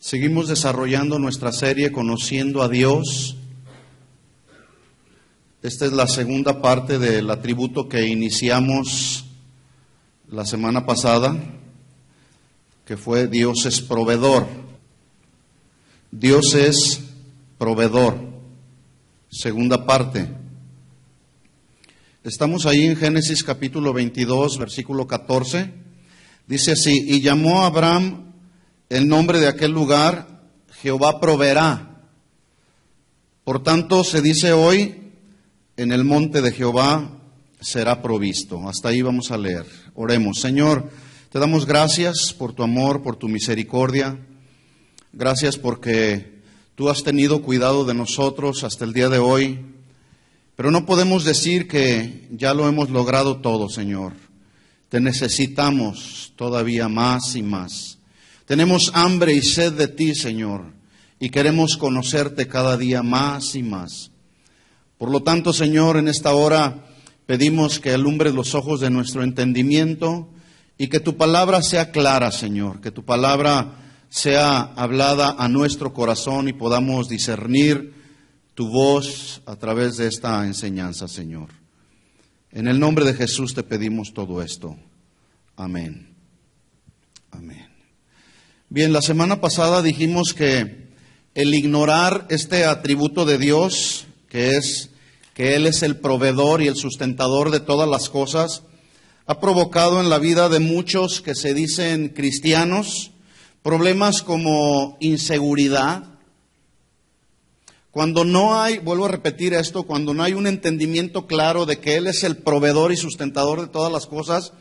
Seguimos desarrollando nuestra serie Conociendo a Dios. Esta es la segunda parte del atributo que iniciamos la semana pasada, que fue Dios es proveedor. Dios es proveedor. Segunda parte. Estamos ahí en Génesis capítulo 22, versículo 14. Dice así: y llamó a Abraham el nombre de aquel lugar, Jehová proveerá. Por tanto, se dice hoy, en el monte de Jehová será provisto. Hasta ahí vamos a leer. Oremos. Señor, te damos gracias por tu amor, por tu misericordia. Gracias porque tú has tenido cuidado de nosotros hasta el día de hoy. Pero no podemos decir que ya lo hemos logrado todo, Señor. Te necesitamos todavía más y más. Tenemos hambre y sed de ti, Señor, y queremos conocerte cada día más y más. Por lo tanto, Señor, en esta hora pedimos que alumbres los ojos de nuestro entendimiento y que tu palabra sea clara, Señor, que tu palabra sea hablada a nuestro corazón y podamos discernir tu voz a través de esta enseñanza, Señor. En el nombre de Jesús te pedimos todo esto. Amén. Amén. Bien, la semana pasada dijimos que el ignorar este atributo de Dios, que es que Él es el proveedor y el sustentador de todas las cosas, ha provocado en la vida de muchos que se dicen cristianos problemas como inseguridad. Cuando no hay, vuelvo a repetir esto, cuando no hay un entendimiento claro de que Él es el proveedor y sustentador de todas las cosas,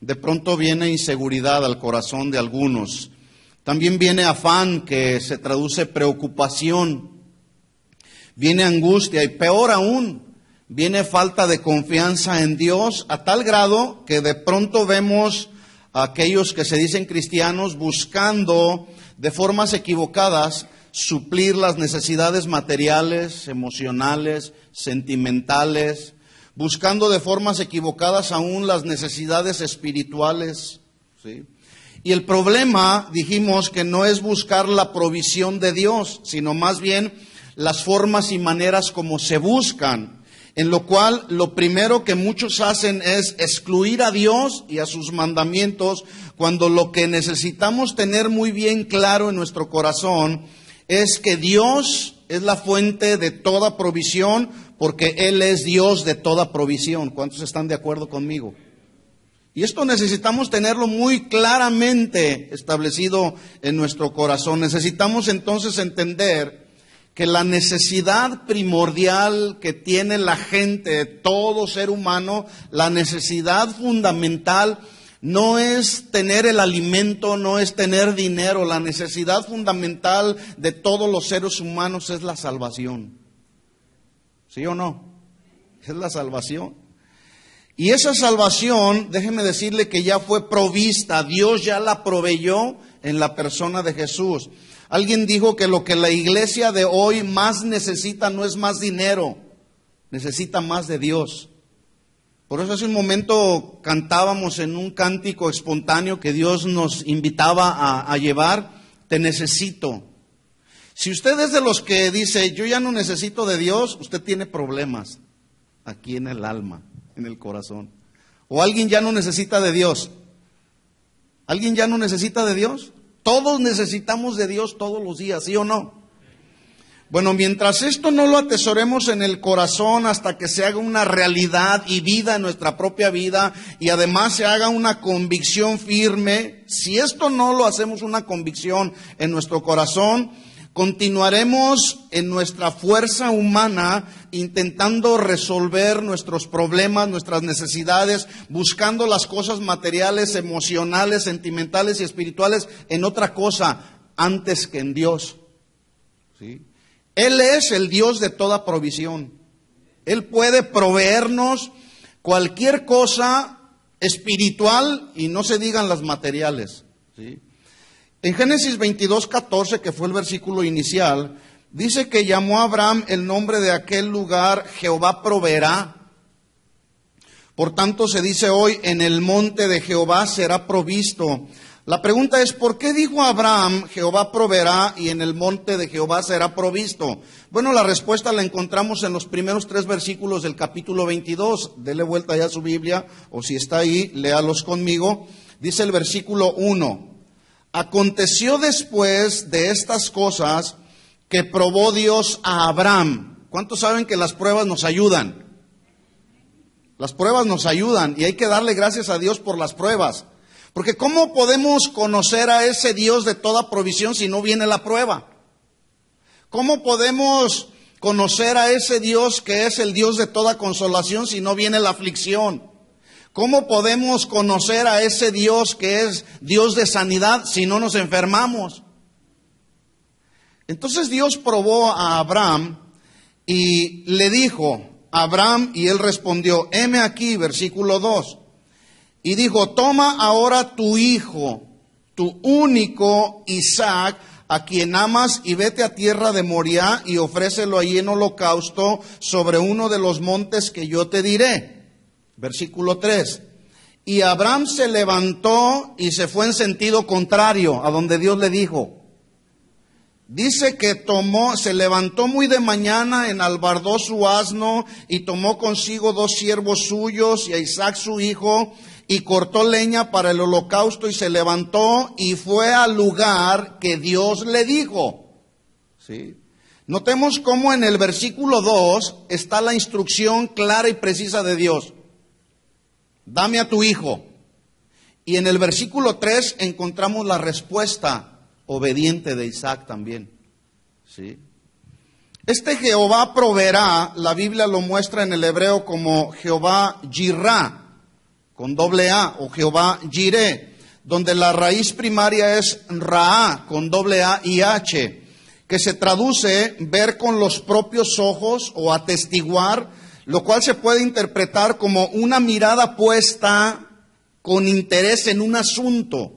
de pronto viene inseguridad al corazón de algunos. También viene afán, que se traduce preocupación. Viene angustia y peor aún, viene falta de confianza en Dios, a tal grado que de pronto vemos a aquellos que se dicen cristianos buscando de formas equivocadas suplir las necesidades materiales, emocionales, sentimentales, buscando de formas equivocadas aún las necesidades espirituales, ¿sí? Y el problema, dijimos, que no es buscar la provisión de Dios, sino más bien las formas y maneras como se buscan, en lo cual lo primero que muchos hacen es excluir a Dios y a sus mandamientos, cuando lo que necesitamos tener muy bien claro en nuestro corazón es que Dios es la fuente de toda provisión, porque Él es Dios de toda provisión. ¿Cuántos están de acuerdo conmigo? Y esto necesitamos tenerlo muy claramente establecido en nuestro corazón. Necesitamos entonces entender que la necesidad primordial que tiene la gente, todo ser humano, la necesidad fundamental no es tener el alimento, no es tener dinero. La necesidad fundamental de todos los seres humanos es la salvación. ¿Sí o no? Es la salvación. Y esa salvación, déjeme decirle que ya fue provista. Dios ya la proveyó en la persona de Jesús. Alguien dijo que lo que la iglesia de hoy más necesita no es más dinero, necesita más de Dios. Por eso hace un momento cantábamos en un cántico espontáneo que Dios nos invitaba a llevar: te necesito. Si usted es de los que dice yo ya no necesito de Dios, usted tiene problemas aquí en el alma, en el corazón. O alguien ya no necesita de Dios. ¿Alguien ya no necesita de Dios? Todos necesitamos de Dios todos los días, ¿sí o no? Bueno, mientras esto no lo atesoremos en el corazón hasta que se haga una realidad y vida en nuestra propia vida, y además se haga una convicción firme, si esto no lo hacemos una convicción en nuestro corazón, continuaremos en nuestra fuerza humana intentando resolver nuestros problemas, nuestras necesidades, buscando las cosas materiales, emocionales, sentimentales y espirituales en otra cosa antes que en Dios, ¿sí? Él es el Dios de toda provisión. Él puede proveernos cualquier cosa espiritual y no se digan las materiales, ¿sí? En Génesis 22:14, que fue el versículo inicial, dice que llamó a Abraham el nombre de aquel lugar, Jehová proveerá. Por tanto se dice hoy, en el monte de Jehová será provisto. La pregunta es, ¿por qué dijo Abraham, Jehová proveerá y en el monte de Jehová será provisto? Bueno, la respuesta la encontramos en los primeros 3 versículos del capítulo 22. Dele vuelta ya a su Biblia, o si está ahí, léalos conmigo. Dice el versículo 1. Aconteció después de estas cosas que probó Dios a Abraham. ¿Cuántos saben que las pruebas nos ayudan? Las pruebas nos ayudan y hay que darle gracias a Dios por las pruebas. Porque ¿cómo podemos conocer a ese Dios de toda provisión si no viene la prueba? ¿Cómo podemos conocer a ese Dios que es el Dios de toda consolación si no viene la aflicción? ¿Cómo podemos conocer a ese Dios que es Dios de sanidad si no nos enfermamos? Entonces Dios probó a Abraham y le dijo a Abraham, y él respondió, heme aquí, versículo 2. Y dijo, toma ahora tu hijo, tu único Isaac, a quien amas, y vete a tierra de Moriah y ofrécelo allí en holocausto sobre uno de los montes que yo te diré. Versículo 3. Y Abraham se levantó y se fue en sentido contrario a donde Dios le dijo. Dice que se levantó muy de mañana, enalbardó su asno y tomó consigo 2 siervos suyos y a Isaac su hijo, y cortó leña para el holocausto y se levantó y fue al lugar que Dios le dijo. ¿Sí? Notemos cómo en el versículo 2 está la instrucción clara y precisa de Dios. Dame a tu hijo. Y en el versículo 3 encontramos la respuesta obediente de Isaac también. ¿Sí? Este Jehová proveerá, la Biblia lo muestra en el hebreo como Jehová Jirá, con doble A, o Jehová Jireh, donde la raíz primaria es Ra, con doble A y H, que se traduce ver con los propios ojos o atestiguar, lo cual se puede interpretar como una mirada puesta con interés en un asunto.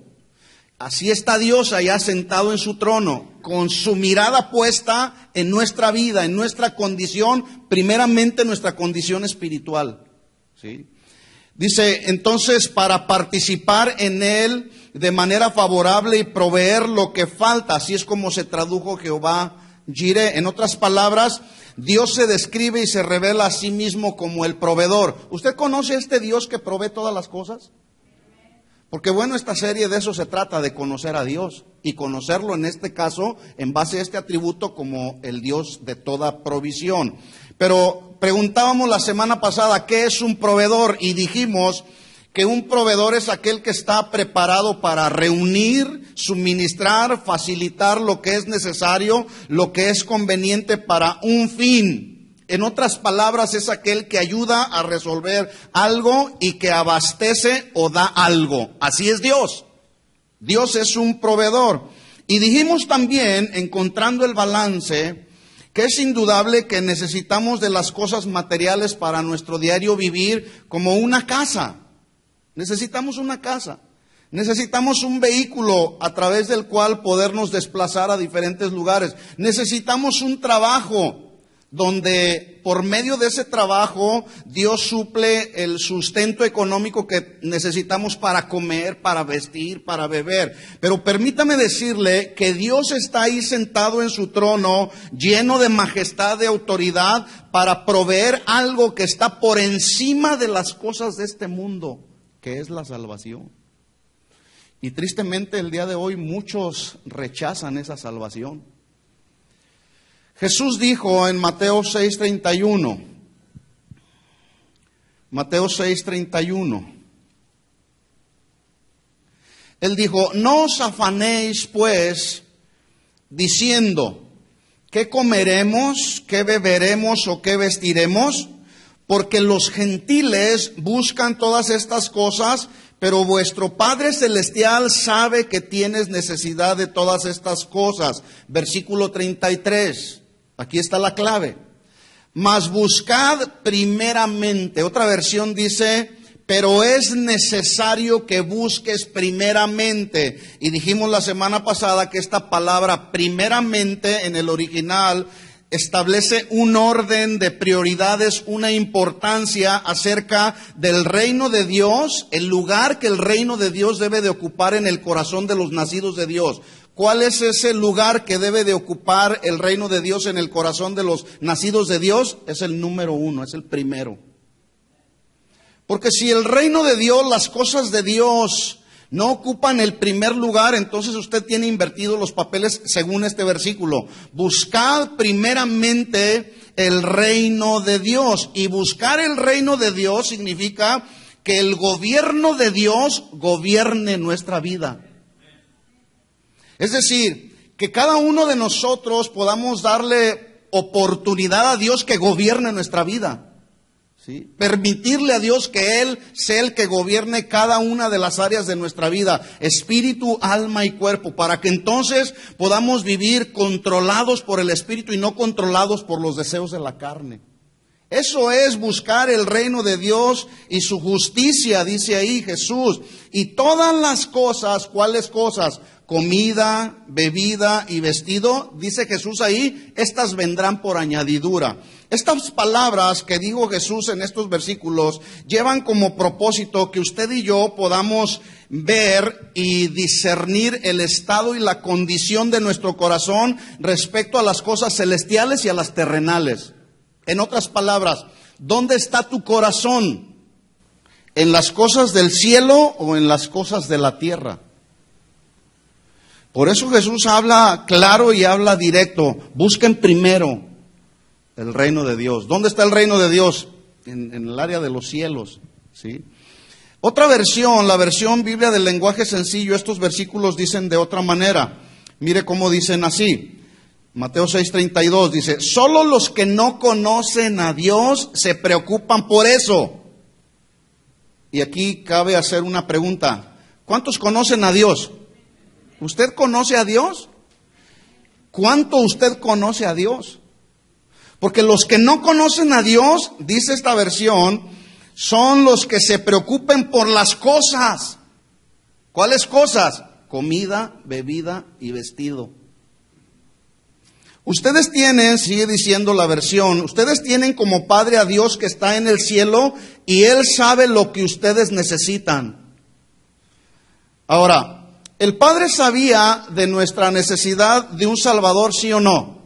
Así está Dios allá sentado en su trono, con su mirada puesta en nuestra vida, en nuestra condición, primeramente nuestra condición espiritual. ¿Sí? Dice, entonces, para participar en Él de manera favorable y proveer lo que falta, así es como se tradujo Jehová Jireh. En otras palabras, Dios se describe y se revela a sí mismo como el proveedor. ¿Usted conoce a este Dios que provee todas las cosas? Porque bueno, esta serie de eso se trata, de conocer a Dios y conocerlo en este caso en base a este atributo como el Dios de toda provisión. Pero preguntábamos la semana pasada, ¿qué es un proveedor? Y dijimos que un proveedor es aquel que está preparado para reunir, suministrar, facilitar lo que es necesario, lo que es conveniente para un fin. En otras palabras, es aquel que ayuda a resolver algo y que abastece o da algo. Así es Dios. Dios es un proveedor. Y dijimos también, encontrando el balance, que es indudable que necesitamos de las cosas materiales para nuestro diario vivir, como una casa. Necesitamos una casa. Necesitamos un vehículo a través del cual podernos desplazar a diferentes lugares. Necesitamos un trabajo donde por medio de ese trabajo Dios suple el sustento económico que necesitamos para comer, para vestir, para beber. Pero permítame decirle que Dios está ahí sentado en su trono, lleno de majestad, de autoridad, para proveer algo que está por encima de las cosas de este mundo, que es la salvación. Y tristemente el día de hoy muchos rechazan esa salvación. Jesús dijo en Mateo 6:31, Mateo 6:31, Él dijo, no os afanéis pues diciendo, ¿qué comeremos, qué beberemos o qué vestiremos? Porque los gentiles buscan todas estas cosas, pero vuestro Padre Celestial sabe que tienes necesidad de todas estas cosas. Versículo 33. Aquí está la clave. Mas buscad primeramente. Otra versión dice, pero es necesario que busques primeramente. Y dijimos la semana pasada que esta palabra primeramente en el original establece un orden de prioridades, una importancia acerca del reino de Dios, el lugar que el reino de Dios debe de ocupar en el corazón de los nacidos de Dios. ¿Cuál es ese lugar que debe de ocupar el reino de Dios en el corazón de los nacidos de Dios? Es el número uno, es el primero. Porque si el reino de Dios, las cosas de Dios no ocupan el primer lugar, entonces usted tiene invertidos los papeles según este versículo. Buscad primeramente el reino de Dios. Y buscar el reino de Dios significa que el gobierno de Dios gobierne nuestra vida. Es decir, que cada uno de nosotros podamos darle oportunidad a Dios que gobierne nuestra vida. ¿Sí? Permitirle a Dios que Él sea el que gobierne cada una de las áreas de nuestra vida, espíritu, alma y cuerpo, para que entonces podamos vivir controlados por el espíritu y no controlados por los deseos de la carne. Eso es buscar el reino de Dios y su justicia, dice ahí Jesús. Y todas las cosas, ¿cuáles cosas? Comida, bebida y vestido, dice Jesús ahí, estas vendrán por añadidura. Estas palabras que dijo Jesús en estos versículos llevan como propósito que usted y yo podamos ver y discernir el estado y la condición de nuestro corazón respecto a las cosas celestiales y a las terrenales. En otras palabras, ¿dónde está tu corazón? ¿En las cosas del cielo o en las cosas de la tierra? Por eso Jesús habla claro y habla directo. Busquen primero el reino de Dios. ¿Dónde está el reino de Dios? En el área de los cielos, ¿sí? Otra versión, la versión Biblia del lenguaje sencillo, estos versículos dicen de otra manera. Mire cómo dicen así. Mateo 6:32 dice, solo los que no conocen a Dios se preocupan por eso. Y aquí cabe hacer una pregunta. ¿Cuántos conocen a Dios? ¿Usted conoce a Dios? ¿Cuánto usted conoce a Dios? Porque los que no conocen a Dios, dice esta versión, son los que se preocupen por las cosas. ¿Cuáles cosas? Comida, bebida y vestido. Ustedes tienen, sigue diciendo la versión, ustedes tienen como Padre a Dios que está en el cielo y Él sabe lo que ustedes necesitan. Ahora, ¿el Padre sabía de nuestra necesidad de un Salvador, sí o no?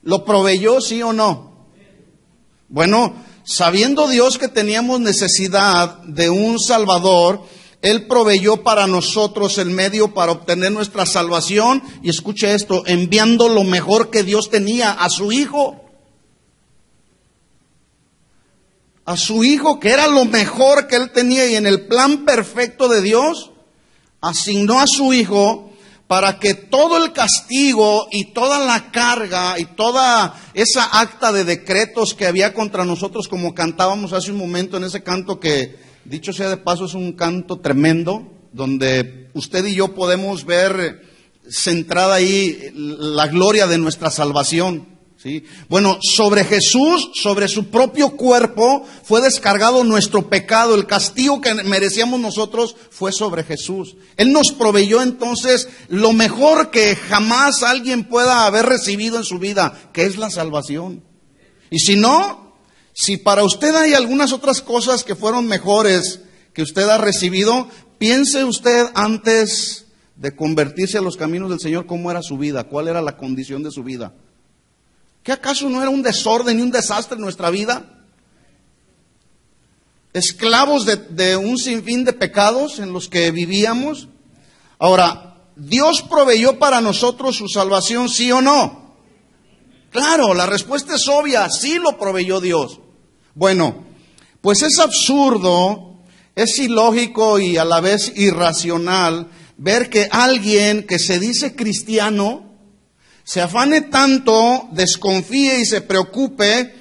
¿Lo proveyó, sí o no? Bueno, sabiendo Dios que teníamos necesidad de un Salvador, Él proveyó para nosotros el medio para obtener nuestra salvación. Y escuche esto, enviando lo mejor que Dios tenía, a su Hijo. A su Hijo, que era lo mejor que Él tenía, y en el plan perfecto de Dios, asignó a su Hijo para que todo el castigo y toda la carga y toda esa acta de decretos que había contra nosotros, como cantábamos hace un momento en ese canto que, dicho sea de paso, es un canto tremendo, donde usted y yo podemos ver centrada ahí la gloria de nuestra salvación. ¿Sí? Bueno, sobre Jesús, sobre su propio cuerpo, fue descargado nuestro pecado. El castigo que merecíamos nosotros fue sobre Jesús. Él nos proveyó entonces lo mejor que jamás alguien pueda haber recibido en su vida, que es la salvación. Y si no, si para usted hay algunas otras cosas que fueron mejores que usted ha recibido, piense usted antes de convertirse a los caminos del Señor, cómo era su vida, cuál era la condición de su vida. ¿Qué acaso no era un desorden y un desastre en nuestra vida? Esclavos de un sinfín de pecados en los que vivíamos. Ahora, ¿Dios proveyó para nosotros su salvación, sí o no? Claro, la respuesta es obvia, sí lo proveyó Dios. Bueno, pues es absurdo, es ilógico y a la vez irracional ver que alguien que se dice cristiano se afane tanto, desconfíe y se preocupe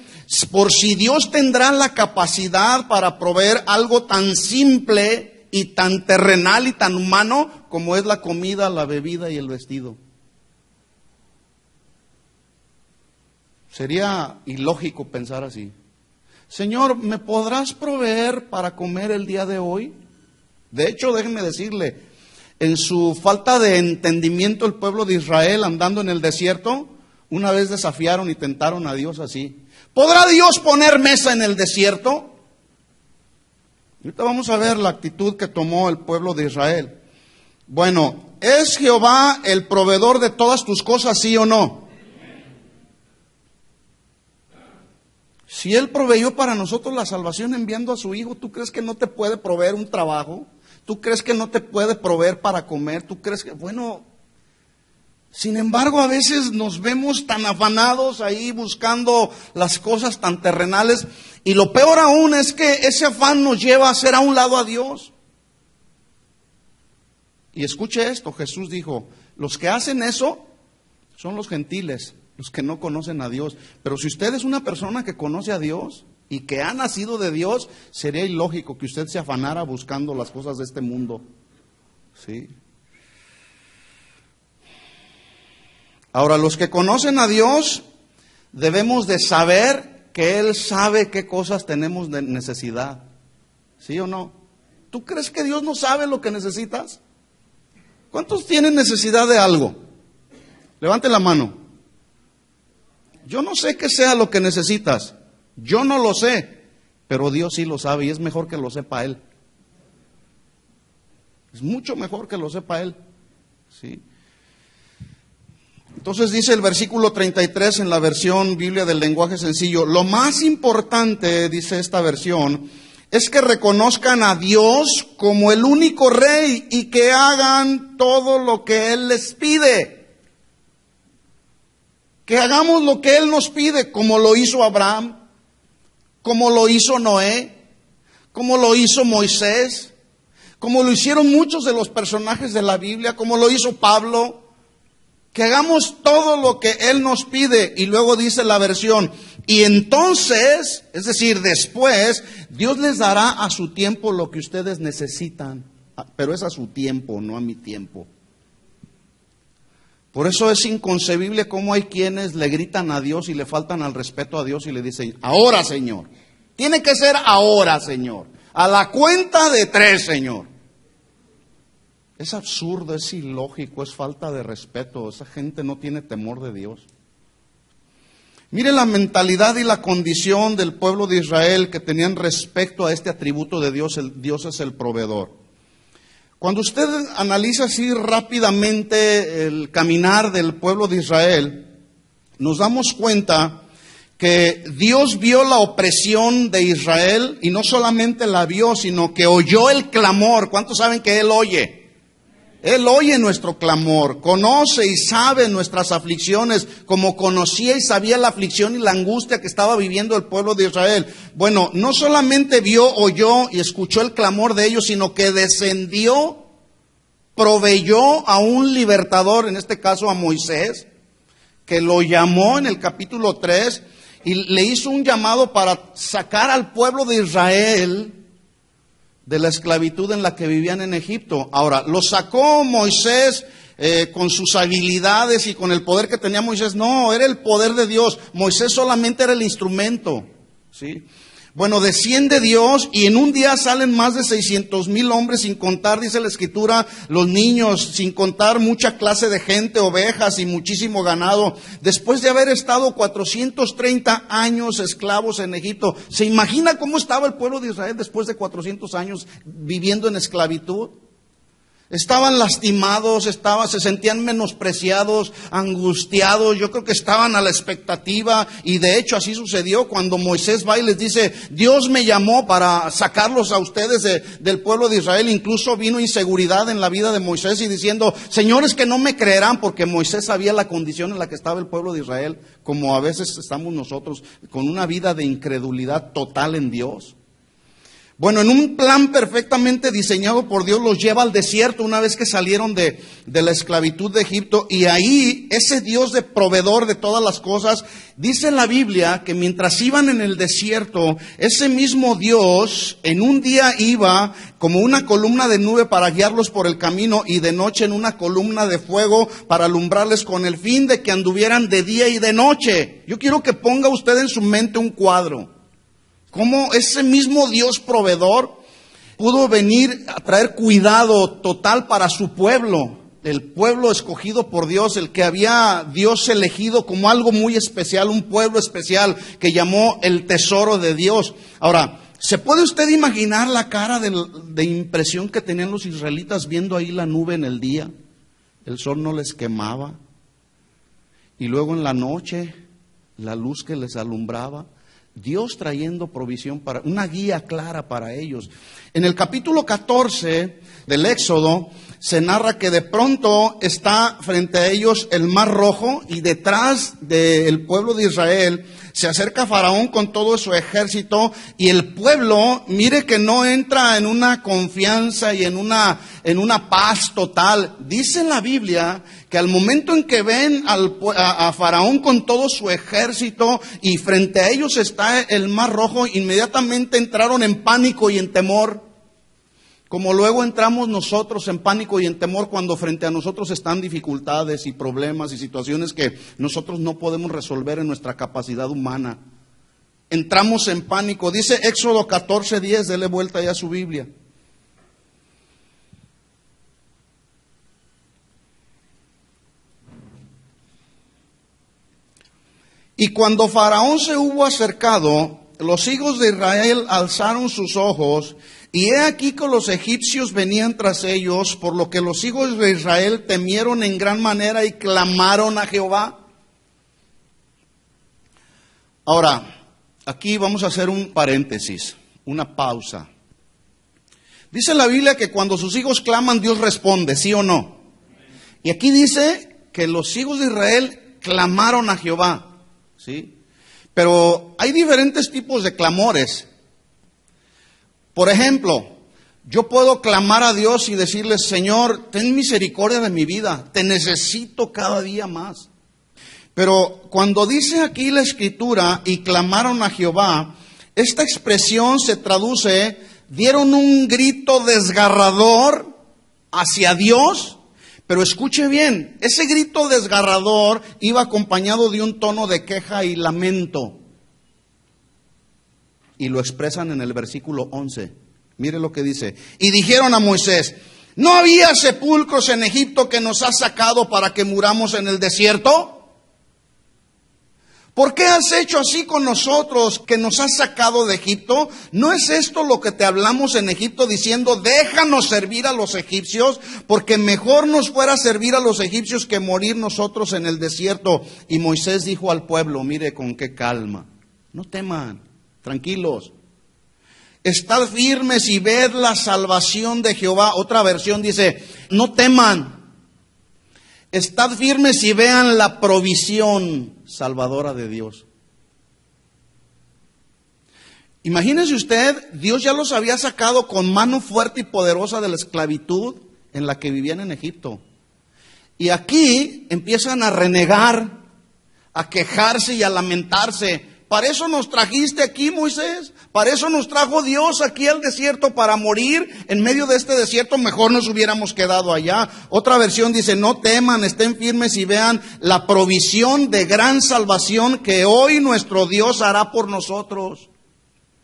por si Dios tendrá la capacidad para proveer algo tan simple y tan terrenal y tan humano como es la comida, la bebida y el vestido. Sería ilógico pensar así. Señor, ¿me podrás proveer para comer el día de hoy? De hecho, déjenme decirle, en su falta de entendimiento el pueblo de Israel andando en el desierto, una vez desafiaron y tentaron a Dios así. ¿Podrá Dios poner mesa en el desierto? Ahorita vamos a ver la actitud que tomó el pueblo de Israel. Bueno, ¿es Jehová el proveedor de todas tus cosas, sí o no? Si Él proveyó para nosotros la salvación enviando a su Hijo, ¿tú crees que no te puede proveer un trabajo? ¿Tú crees que no te puede proveer para comer? ¿Tú crees que, bueno, sin embargo, a veces nos vemos tan afanados ahí buscando las cosas tan terrenales, y lo peor aún es que ese afán nos lleva a hacer a un lado a Dios. Y escuche esto, Jesús dijo, los que hacen eso son los gentiles, los que no conocen a Dios. Pero si usted es una persona que conoce a Dios y que ha nacido de Dios, sería ilógico que usted se afanara buscando las cosas de este mundo. ¿Sí? Ahora, los que conocen a Dios, debemos de saber que Él sabe qué cosas tenemos de necesidad. ¿Sí o no? ¿Tú crees que Dios no sabe lo que necesitas? ¿Cuántos tienen necesidad de algo? Levante la mano. Yo no sé qué sea lo que necesitas. Yo no lo sé, pero Dios sí lo sabe y es mejor que lo sepa Él. Es mucho mejor que lo sepa Él. ¿Sí? Entonces dice el versículo 33 en la versión Biblia del lenguaje sencillo, lo más importante, dice esta versión, es que reconozcan a Dios como el único Rey y que hagan todo lo que Él les pide. Que hagamos lo que Él nos pide, como lo hizo Abraham, como lo hizo Noé, como lo hizo Moisés, como lo hicieron muchos de los personajes de la Biblia, como lo hizo Pablo. Que hagamos todo lo que Él nos pide. Y luego dice la versión, y entonces, es decir, después, Dios les dará a su tiempo lo que ustedes necesitan. Pero es a su tiempo, no a mi tiempo. Por eso es inconcebible cómo hay quienes le gritan a Dios y le faltan al respeto a Dios y le dicen, ahora, Señor. Tiene que ser ahora, Señor. A la cuenta de 3, Señor. Es absurdo, es ilógico, es falta de respeto. Esa gente no tiene temor de Dios. Mire la mentalidad y la condición del pueblo de Israel que tenían respecto a este atributo de Dios. Dios es el proveedor. Cuando usted analiza así rápidamente el caminar del pueblo de Israel, nos damos cuenta que Dios vio la opresión de Israel y no solamente la vio, sino que oyó el clamor. ¿Cuántos saben que Él oye? Él oye nuestro clamor, conoce y sabe nuestras aflicciones, como conocía y sabía la aflicción y la angustia que estaba viviendo el pueblo de Israel. Bueno, no solamente vio, oyó y escuchó el clamor de ellos, sino que descendió, proveyó a un libertador, en este caso a Moisés, que lo llamó en el capítulo 3 y le hizo un llamado para sacar al pueblo de Israel de la esclavitud en la que vivían en Egipto. Ahora, lo sacó Moisés con sus habilidades y con el poder que tenía Moisés. No, era el poder de Dios. Moisés solamente era el instrumento. ¿Sí? Bueno, desciende Dios y en un día salen más de 600,000 hombres, sin contar, dice la Escritura, los niños, sin contar mucha clase de gente, ovejas y muchísimo ganado. Después de haber estado 430 años esclavos en Egipto, ¿se imagina cómo estaba el pueblo de Israel después de 400 años viviendo en esclavitud? Estaban lastimados, se sentían menospreciados, angustiados. Yo creo que estaban a la expectativa y de hecho así sucedió cuando Moisés va y les dice, Dios me llamó para sacarlos a ustedes del pueblo de Israel. Incluso vino inseguridad en la vida de Moisés y diciendo, señores que no me creerán, porque Moisés sabía la condición en la que estaba el pueblo de Israel, como a veces estamos nosotros, con una vida de incredulidad total en Dios. Bueno, en un plan perfectamente diseñado por Dios los lleva al desierto una vez que salieron de la esclavitud de Egipto, y ahí ese Dios de proveedor de todas las cosas, dice la Biblia que mientras iban en el desierto, ese mismo Dios en un día iba como una columna de nube para guiarlos por el camino y de noche en una columna de fuego para alumbrarles, con el fin de que anduvieran de día y de noche. Yo quiero que ponga usted en su mente un cuadro. Cómo ese mismo Dios proveedor pudo venir a traer cuidado total para su pueblo el pueblo escogido por Dios, el que había Dios elegido como algo muy especial, un pueblo especial que llamó el tesoro de Dios. Ahora, ¿se puede usted imaginar la cara de impresión que tenían los israelitas viendo ahí la nube en el día? El sol no les quemaba. Y luego en la noche, la luz que les alumbraba. Dios trayendo provisión para, una guía clara para ellos. En el capítulo 14 del Éxodo se narra que de pronto está frente a ellos el Mar Rojo y detrás del pueblo de Israel se acerca Faraón con todo su ejército y el pueblo, mire que no entra en una confianza y en una paz total. Dice la Biblia que al momento en que ven a Faraón con todo su ejército y frente a ellos está el Mar Rojo, inmediatamente entraron en pánico y en temor. Como luego entramos nosotros en pánico y en temor cuando frente a nosotros están dificultades y problemas y situaciones que nosotros no podemos resolver en nuestra capacidad humana. Entramos en pánico. Dice Éxodo 14:10, dele vuelta ya a su Biblia. Y cuando Faraón se hubo acercado, los hijos de Israel alzaron sus ojos, y he aquí que los egipcios venían tras ellos, por lo que los hijos de Israel temieron en gran manera y clamaron a Jehová. Ahora, aquí vamos a hacer un paréntesis, una pausa. Dice la Biblia que cuando sus hijos claman, Dios responde, ¿sí o no? Y aquí dice que los hijos de Israel clamaron a Jehová, ¿sí? Pero hay diferentes tipos de clamores. Por ejemplo, yo puedo clamar a Dios y decirle, Señor, ten misericordia de mi vida, te necesito cada día más. Pero cuando dice aquí la Escritura, y clamaron a Jehová, esta expresión se traduce, dieron un grito desgarrador hacia Dios, pero escuche bien, ese grito desgarrador iba acompañado de un tono de queja y lamento. Y lo expresan en el versículo 11. Mire lo que dice. Y dijeron a Moisés, ¿no había sepulcros en Egipto que nos has sacado para que muramos en el desierto? ¿Por qué has hecho así con nosotros que nos has sacado de Egipto? ¿No es esto lo que te hablamos en Egipto diciendo, déjanos servir a los egipcios? Porque mejor nos fuera servir a los egipcios que morir nosotros en el desierto. Y Moisés dijo al pueblo, mire con qué calma, no teman. Tranquilos, estad firmes y ved la salvación de Jehová. Otra versión dice, no teman, estad firmes y vean la provisión salvadora de Dios. Imagínese usted, Dios ya los había sacado con mano fuerte y poderosa de la esclavitud en la que vivían en Egipto. Y aquí empiezan a renegar, a quejarse y a lamentarse. ¿Para eso nos trajiste aquí, Moisés? ¿Para eso nos trajo Dios aquí al desierto para morir en medio de este desierto? Mejor nos hubiéramos quedado allá. Otra versión dice, no teman, estén firmes y vean la provisión de gran salvación que hoy nuestro Dios hará por nosotros.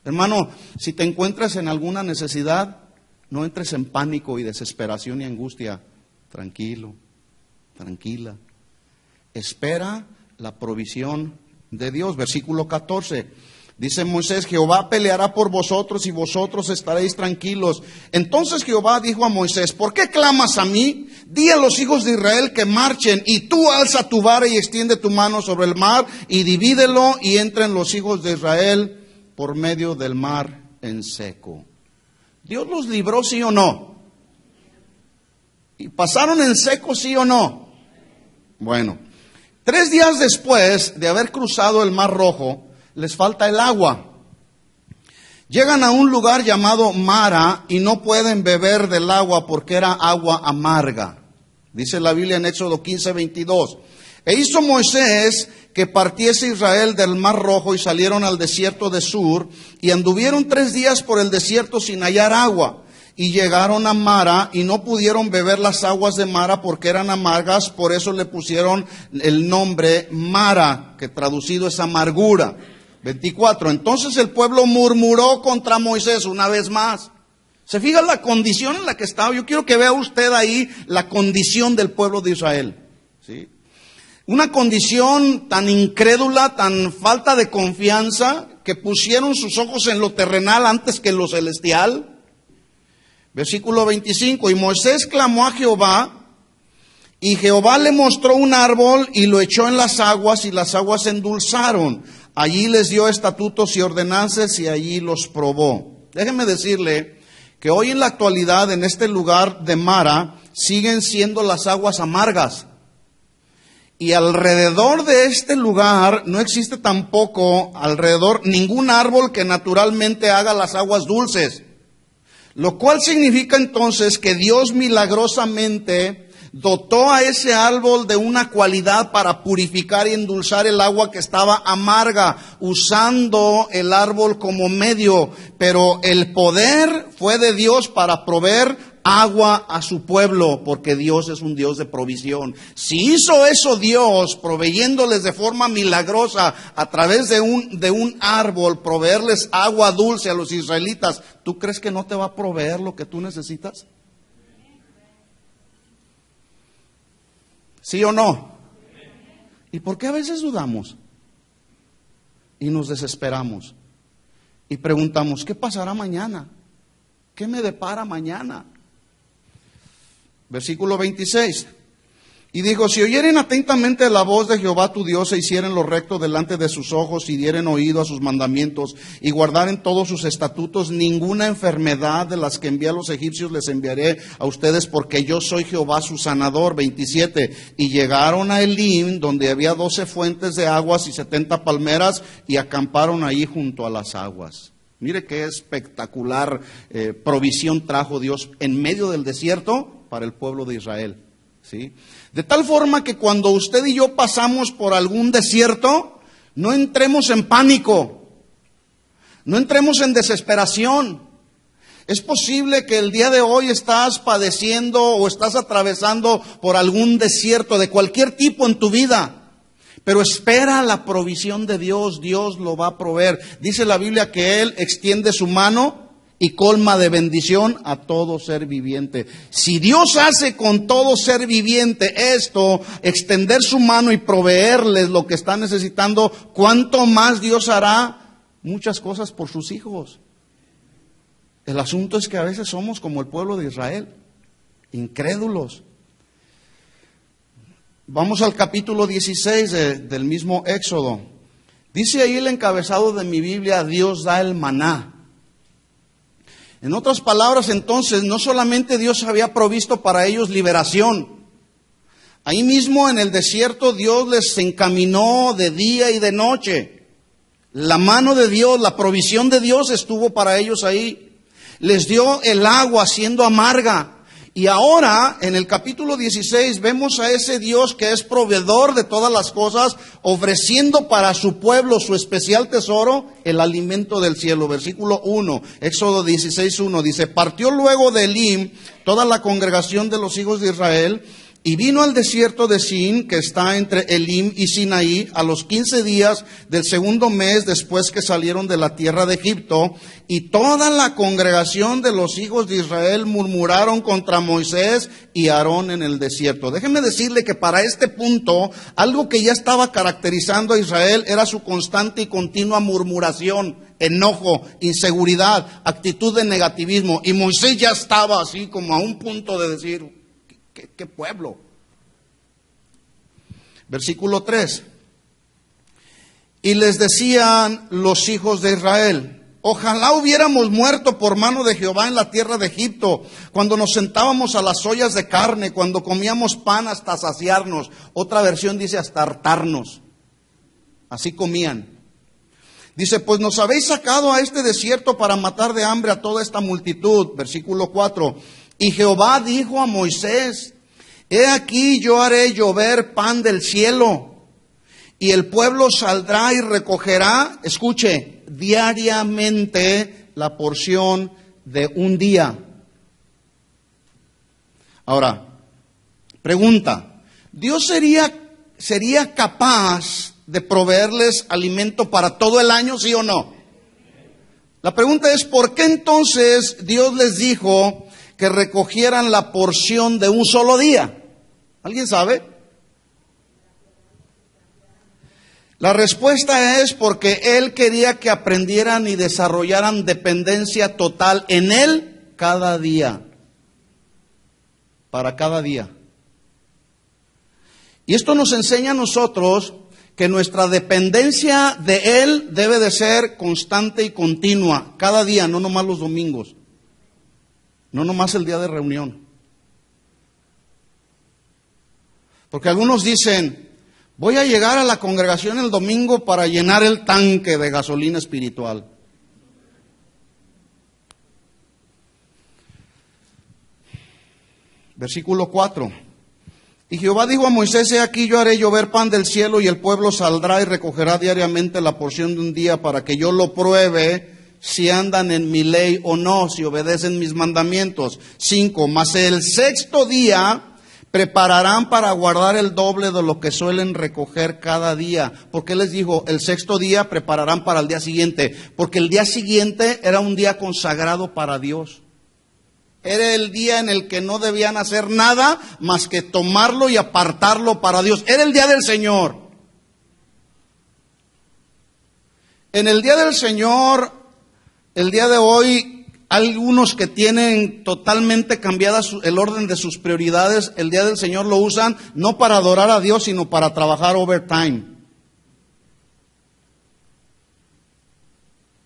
Hermano, si te encuentras en alguna necesidad, no entres en pánico y desesperación y angustia. Tranquilo, tranquila. Espera la provisión de Dios. Versículo 14. Dice Moisés, Jehová peleará por vosotros y vosotros estaréis tranquilos. Entonces Jehová dijo a Moisés, ¿por qué clamas a mí? Di a los hijos de Israel que marchen, y tú alza tu vara y extiende tu mano sobre el mar y divídelo, y entren los hijos de Israel por medio del mar en seco. ¿Dios los libró, sí o no? ¿Y pasaron en seco, sí o no? Bueno, 3 días después de haber cruzado el Mar Rojo, les falta el agua. Llegan a un lugar llamado Mara y no pueden beber del agua porque era agua amarga. Dice la Biblia en Éxodo 15:22. E hizo Moisés que partiese Israel del Mar Rojo y salieron al desierto de Sur y anduvieron 3 días por el desierto sin hallar agua. Y llegaron a Mara y no pudieron beber las aguas de Mara porque eran amargas, por eso le pusieron el nombre Mara, que traducido es amargura. 24. Entonces el pueblo murmuró contra Moisés una vez más. ¿Se fija la condición en la que estaba? Yo quiero que vea usted ahí la condición del pueblo de Israel, ¿sí? Una condición tan incrédula, tan falta de confianza, que pusieron sus ojos en lo terrenal antes que en lo celestial. Versículo 25, y Moisés clamó a Jehová, y Jehová le mostró un árbol y lo echó en las aguas, y las aguas se endulzaron. Allí les dio estatutos y ordenanzas, y allí los probó. Déjeme decirle que hoy en la actualidad, en este lugar de Mara, siguen siendo las aguas amargas. Y alrededor de este lugar no existe tampoco alrededor ningún árbol que naturalmente haga las aguas dulces. Lo cual significa entonces que Dios milagrosamente dotó a ese árbol de una cualidad para purificar y endulzar el agua que estaba amarga, usando el árbol como medio. Pero el poder fue de Dios para proveer agua a su pueblo, porque Dios es un Dios de provisión. Si hizo eso Dios, proveyéndoles de forma milagrosa a través de un árbol, proveerles agua dulce a los israelitas, ¿tú crees que no te va a proveer lo que tú necesitas? ¿Sí o no? ¿Y por qué a veces dudamos? Y nos desesperamos. Y preguntamos, ¿qué pasará mañana? ¿Qué me depara mañana? Versículo 26. Y dijo, si oyeren atentamente la voz de Jehová tu Dios, e hicieren lo recto delante de sus ojos, y dieren oído a sus mandamientos, y guardaren todos sus estatutos, ninguna enfermedad de las que envié a los egipcios les enviaré a ustedes, porque yo soy Jehová su sanador. 27. Y llegaron a Elim, donde había 12 fuentes de aguas y 70 palmeras, y acamparon ahí junto a las aguas. Mire qué espectacular provisión trajo Dios en medio del desierto para el pueblo de Israel, ¿sí? De tal forma que cuando usted y yo pasamos por algún desierto, no entremos en pánico, no entremos en desesperación. Es posible que el día de hoy estás padeciendo o estás atravesando por algún desierto de cualquier tipo en tu vida. Pero espera la provisión de Dios, Dios lo va a proveer. Dice la Biblia que Él extiende su mano y colma de bendición a todo ser viviente. Si Dios hace con todo ser viviente esto, extender su mano y proveerles lo que están necesitando, ¿cuánto más Dios hará muchas cosas por sus hijos? El asunto es que a veces somos como el pueblo de Israel, incrédulos. Vamos al capítulo 16 del mismo Éxodo. Dice ahí el encabezado de mi Biblia, Dios da el maná. En otras palabras, entonces, no solamente Dios había provisto para ellos liberación. Ahí mismo en el desierto Dios les encaminó de día y de noche. La mano de Dios, la provisión de Dios estuvo para ellos ahí. Les dio el agua siendo amarga. Y ahora, en el capítulo 16, vemos a ese Dios que es proveedor de todas las cosas, ofreciendo para su pueblo su especial tesoro, el alimento del cielo. Versículo 1, Éxodo 16:1, dice, partió luego de Elim toda la congregación de los hijos de Israel, y vino al desierto de Sin, que está entre Elim y Sinaí, a los 15 días del segundo mes después que salieron de la tierra de Egipto, y toda la congregación de los hijos de Israel murmuraron contra Moisés y Aarón en el desierto. Déjeme decirle que para este punto, algo que ya estaba caracterizando a Israel era su constante y continua murmuración, enojo, inseguridad, actitud de negativismo. Y Moisés ya estaba así como a un punto de decir, ¿qué pueblo? Versículo 3. Y les decían los hijos de Israel, ojalá hubiéramos muerto por mano de Jehová en la tierra de Egipto, cuando nos sentábamos a las ollas de carne, cuando comíamos pan hasta saciarnos. Otra versión dice hasta hartarnos. Así comían. Dice, pues nos habéis sacado a este desierto para matar de hambre a toda esta multitud. Versículo 4. Y Jehová dijo a Moisés, he aquí yo haré llover pan del cielo, y el pueblo saldrá y recogerá, escuche, diariamente la porción de un día. Ahora, pregunta, ¿Dios sería capaz de proveerles alimento para todo el año, sí o no? La pregunta es, ¿por qué entonces Dios les dijo que recogieran la porción de un solo día? ¿Alguien sabe? La respuesta es porque Él quería que aprendieran y desarrollaran dependencia total en Él cada día, para cada día. Y esto nos enseña a nosotros que nuestra dependencia de Él debe de ser constante y continua, cada día, no nomás los domingos, no nomás el día de reunión. Porque algunos dicen, voy a llegar a la congregación el domingo para llenar el tanque de gasolina espiritual. Versículo 4. Y Jehová dijo a Moisés, he aquí yo haré llover pan del cielo y el pueblo saldrá y recogerá diariamente la porción de un día para que yo lo pruebe si andan en mi ley o no, si obedecen mis mandamientos. 5. Mas el sexto día prepararán para guardar el doble de lo que suelen recoger cada día. ¿Por qué les dijo el sexto día prepararán para el día siguiente? Porque el día siguiente era un día consagrado para Dios. Era el día en el que no debían hacer nada más que tomarlo y apartarlo para Dios. Era el día del Señor. En el día del Señor, el día de hoy, hay algunos que tienen totalmente cambiada el orden de sus prioridades. El día del Señor lo usan no para adorar a Dios, sino para trabajar overtime.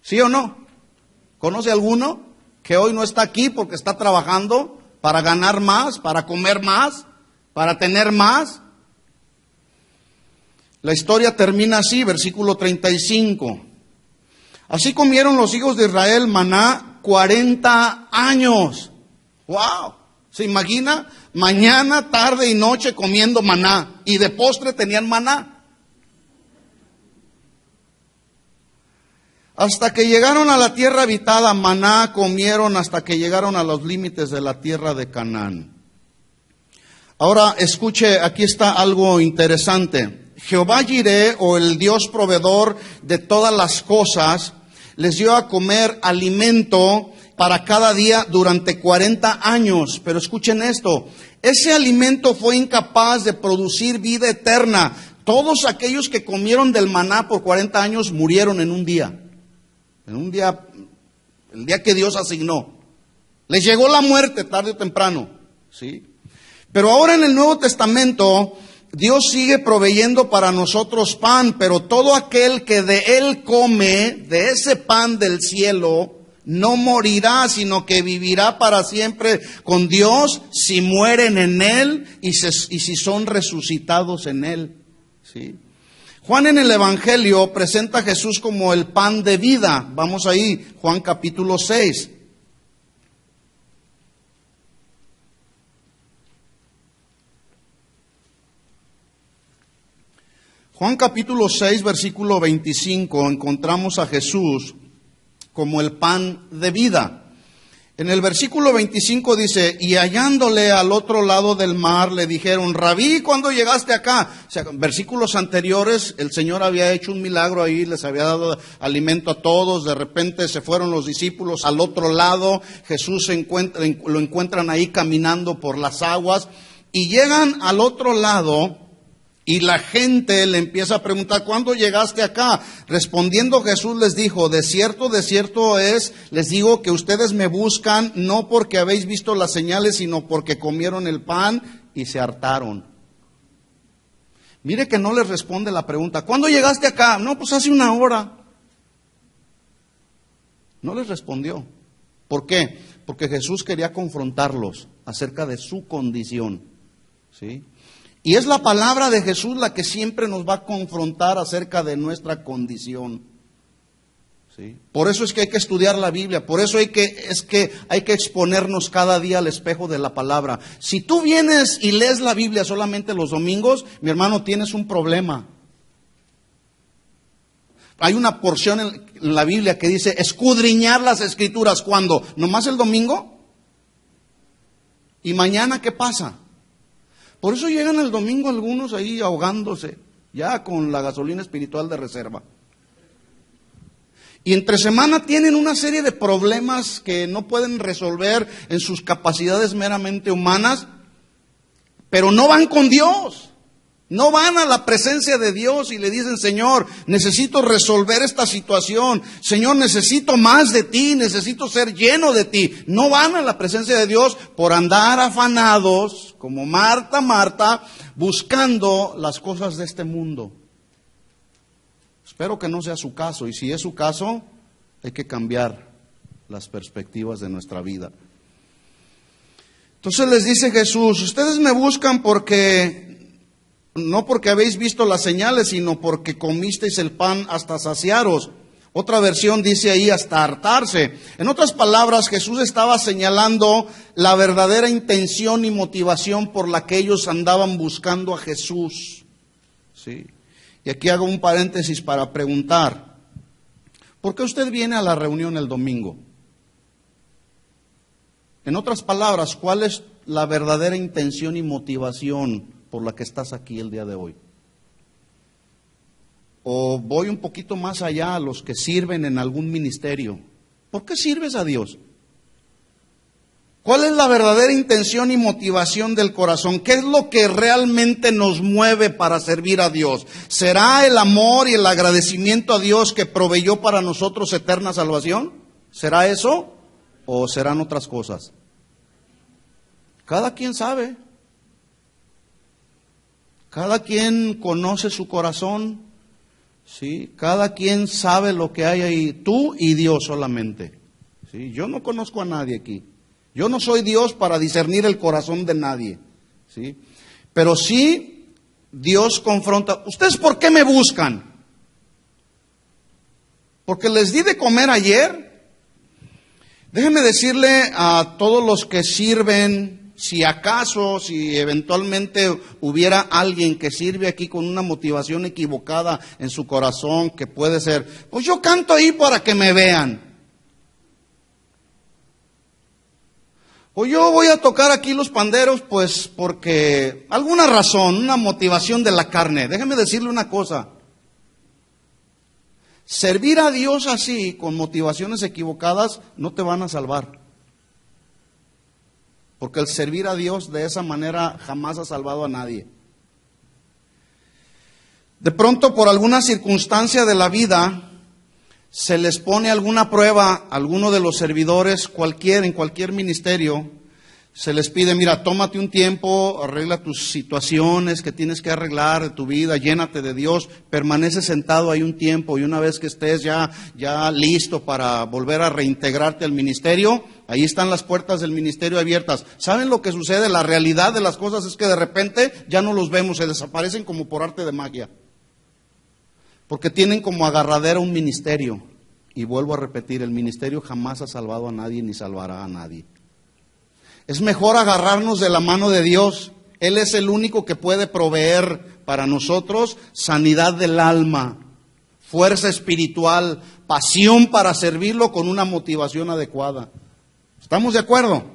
¿Sí o no? ¿Conoce alguno que hoy no está aquí porque está trabajando para ganar más, para comer más, para tener más? La historia termina así, versículo 35. Así comieron los hijos de Israel maná 40 años. ¡Wow! ¿Se imagina? Mañana, tarde y noche comiendo maná. Y de postre tenían maná. Hasta que llegaron a la tierra habitada, maná comieron hasta que llegaron a los límites de la tierra de Canaán. Ahora escuche, aquí está algo interesante. Jehová Jireh, o el Dios proveedor de todas las cosas, les dio a comer alimento para cada día durante 40 años. Pero escuchen esto, ese alimento fue incapaz de producir vida eterna. Todos aquellos que comieron del maná por 40 años murieron en un día. En un día, el día que Dios asignó. Les llegó la muerte tarde o temprano, ¿sí? Pero ahora en el Nuevo Testamento, Dios sigue proveyendo para nosotros pan, pero todo aquel que de Él come, de ese pan del cielo, no morirá, sino que vivirá para siempre con Dios si mueren en Él y si son resucitados en Él, ¿sí? Juan en el Evangelio presenta a Jesús como el pan de vida. Vamos ahí, Juan capítulo 6. Juan capítulo 6, versículo 25, encontramos a Jesús como el pan de vida. En el versículo 25 dice, y hallándole al otro lado del mar, le dijeron, Rabí, ¿cuándo llegaste acá? O sea, versículos anteriores, el Señor había hecho un milagro ahí, les había dado alimento a todos, de repente se fueron los discípulos al otro lado, Jesús lo encuentran ahí caminando por las aguas, y llegan al otro lado, y la gente le empieza a preguntar, ¿cuándo llegaste acá? Respondiendo Jesús les dijo, de cierto les digo que ustedes me buscan no porque habéis visto las señales, sino porque comieron el pan y se hartaron. Mire que no les responde la pregunta, ¿cuándo llegaste acá? No, pues hace una hora. No les respondió. ¿Por qué? Porque Jesús quería confrontarlos acerca de su condición, ¿sí? Y es la palabra de Jesús la que siempre nos va a confrontar acerca de nuestra condición, ¿sí? Por eso es que hay que estudiar la Biblia, por eso hay que exponernos cada día al espejo de la palabra. Si tú vienes y lees la Biblia solamente los domingos, mi hermano, tienes un problema. Hay una porción en la Biblia que dice escudriñar las Escrituras. ¿Cuándo? ¿Nomás el domingo? ¿Y mañana qué pasa? Por eso llegan el domingo algunos ahí ahogándose, ya con la gasolina espiritual de reserva. Y entre semana tienen una serie de problemas que no pueden resolver en sus capacidades meramente humanas, pero no van con Dios. No van a la presencia de Dios y le dicen: Señor, necesito resolver esta situación. Señor, necesito más de ti, necesito ser lleno de ti. No van a la presencia de Dios por andar afanados, como Marta, buscando las cosas de este mundo. Espero que no sea su caso, y si es su caso, hay que cambiar las perspectivas de nuestra vida. Entonces les dice Jesús: ustedes me buscan no porque habéis visto las señales, sino porque comisteis el pan hasta saciaros. Otra versión dice ahí hasta hartarse. En otras palabras, Jesús estaba señalando la verdadera intención y motivación por la que ellos andaban buscando a Jesús. ¿Sí? Y aquí hago un paréntesis para preguntar: ¿por qué usted viene a la reunión el domingo? En otras palabras, ¿cuál es la verdadera intención y motivación por la que estás aquí el día de hoy? O voy un poquito más allá, a los que sirven en algún ministerio. ¿Por qué sirves a Dios? ¿Cuál es la verdadera intención y motivación del corazón? ¿Qué es lo que realmente nos mueve para servir a Dios? ¿Será el amor y el agradecimiento a Dios que proveyó para nosotros eterna salvación? ¿Será eso? ¿O serán otras cosas? Cada quien sabe. Cada quien conoce su corazón. ¿Sí? Cada quien sabe lo que hay ahí. Tú y Dios solamente. ¿Sí? Yo no conozco a nadie aquí. Yo no soy Dios para discernir el corazón de nadie, ¿sí? Pero sí, Dios confronta. ¿Ustedes por qué me buscan? ¿Porque les di de comer ayer? Déjenme decirle a todos los que sirven, si eventualmente hubiera alguien que sirve aquí con una motivación equivocada en su corazón, que puede ser: pues yo canto ahí para que me vean. O yo voy a tocar aquí los panderos, pues porque alguna razón, una motivación de la carne. Déjeme decirle una cosa: servir a Dios así, con motivaciones equivocadas, no te van a salvar. Porque el servir a Dios de esa manera jamás ha salvado a nadie. De pronto, por alguna circunstancia de la vida, se les pone alguna prueba a alguno de los servidores, en cualquier ministerio. Se les pide: mira, tómate un tiempo, arregla tus situaciones que tienes que arreglar de tu vida, llénate de Dios, permanece sentado ahí un tiempo, y una vez que estés ya listo para volver a reintegrarte al ministerio, ahí están las puertas del ministerio abiertas. ¿Saben lo que sucede? La realidad de las cosas es que de repente ya no los vemos, se desaparecen como por arte de magia. Porque tienen como agarradera un ministerio. Y vuelvo a repetir, el ministerio jamás ha salvado a nadie ni salvará a nadie. Es mejor agarrarnos de la mano de Dios. Él es el único que puede proveer para nosotros sanidad del alma, fuerza espiritual, pasión para servirlo con una motivación adecuada. ¿Estamos de acuerdo?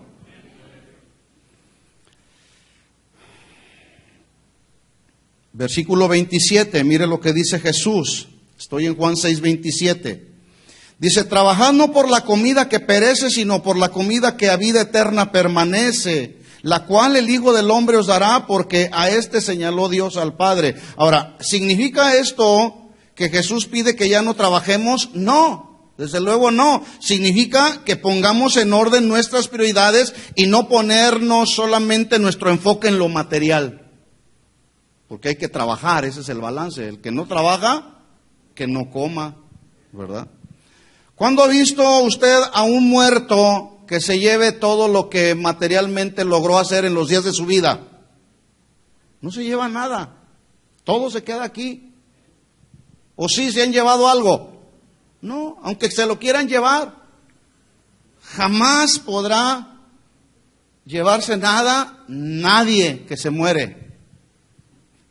Versículo 27, mire lo que dice Jesús. Estoy en Juan 6:27. Dice: trabajad no por la comida que perece, sino por la comida que a vida eterna permanece, la cual el Hijo del Hombre os dará, porque a este señaló Dios al Padre. Ahora, ¿significa esto que Jesús pide que ya no trabajemos? No, desde luego no. Significa que pongamos en orden nuestras prioridades y no ponernos solamente nuestro enfoque en lo material. Porque hay que trabajar, ese es el balance. El que no trabaja, que no coma, ¿verdad? ¿Cuándo ha visto usted a un muerto que se lleve todo lo que materialmente logró hacer en los días de su vida? No se lleva nada, todo se queda aquí. ¿O sí se han llevado algo? No, aunque se lo quieran llevar, jamás podrá llevarse nada nadie que se muere.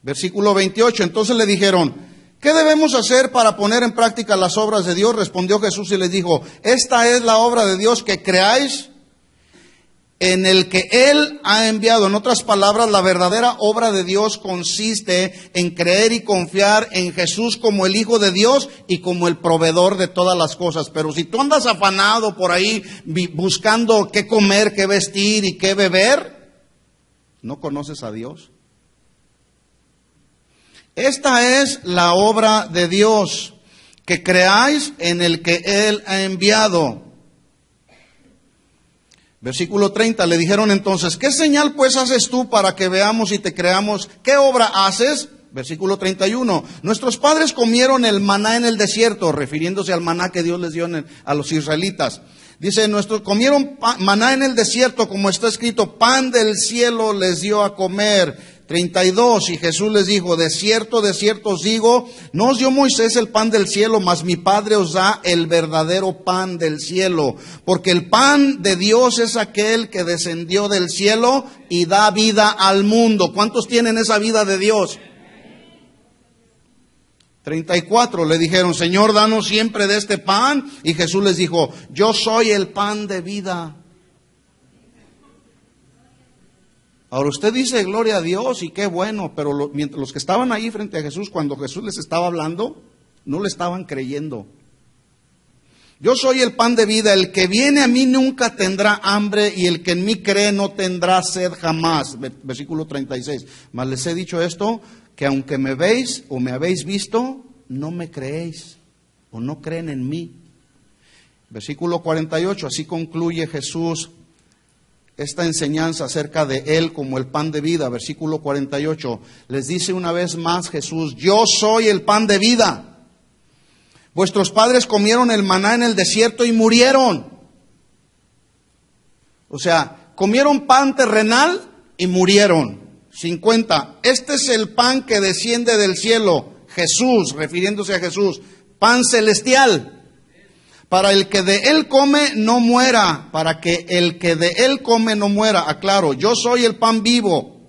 Versículo 28, entonces le dijeron: ¿qué debemos hacer para poner en práctica las obras de Dios? Respondió Jesús y les dijo: esta es la obra de Dios, que creáis en el que Él ha enviado. En otras palabras, la verdadera obra de Dios consiste en creer y confiar en Jesús como el Hijo de Dios y como el proveedor de todas las cosas. Pero si tú andas afanado por ahí buscando qué comer, qué vestir y qué beber, ¿no conoces a Dios? Esta es la obra de Dios, que creáis en el que Él ha enviado. Versículo 30, le dijeron entonces, ¿qué señal pues haces tú para que veamos y te creamos? ¿Qué obra haces? Versículo 31, nuestros padres comieron el maná en el desierto, refiriéndose al maná que Dios les dio a los israelitas. Dice, comieron maná en el desierto, como está escrito, pan del cielo les dio a comer. 32, y Jesús les dijo, de cierto os digo, no os dio Moisés el pan del cielo, mas mi Padre os da el verdadero pan del cielo. Porque el pan de Dios es aquel que descendió del cielo y da vida al mundo. ¿Cuántos tienen esa vida de Dios? 34, le dijeron, Señor, danos siempre de este pan. Y Jesús les dijo, yo soy el pan de vida. Ahora usted dice, gloria a Dios y qué bueno, pero mientras los que estaban ahí frente a Jesús, cuando Jesús les estaba hablando, no le estaban creyendo. Yo soy el pan de vida, el que viene a mí nunca tendrá hambre y el que en mí cree no tendrá sed jamás. Versículo 36, mas les he dicho esto, que aunque me veis o me habéis visto, no me creéis o no creen en mí. Versículo 48, así concluye Jesús esta enseñanza acerca de Él como el pan de vida. Versículo 48, les dice una vez más Jesús, yo soy el pan de vida. Vuestros padres comieron el maná en el desierto y murieron. O sea, comieron pan terrenal y murieron. 50, este es el pan que desciende del cielo, Jesús, refiriéndose a Jesús, pan celestial. Para el que de él come no muera, para que el que de él come no muera. Aclaro, yo soy el pan vivo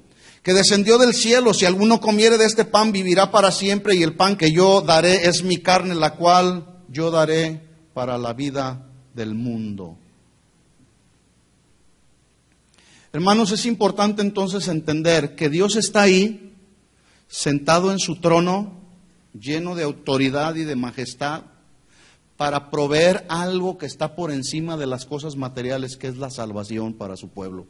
que descendió del cielo. Si alguno comiere de este pan vivirá para siempre, y el pan que yo daré es mi carne, la cual yo daré para la vida del mundo. Hermanos, es importante entonces entender que Dios está ahí, sentado en su trono, lleno de autoridad y de majestad, para proveer algo que está por encima de las cosas materiales, que es la salvación para su pueblo.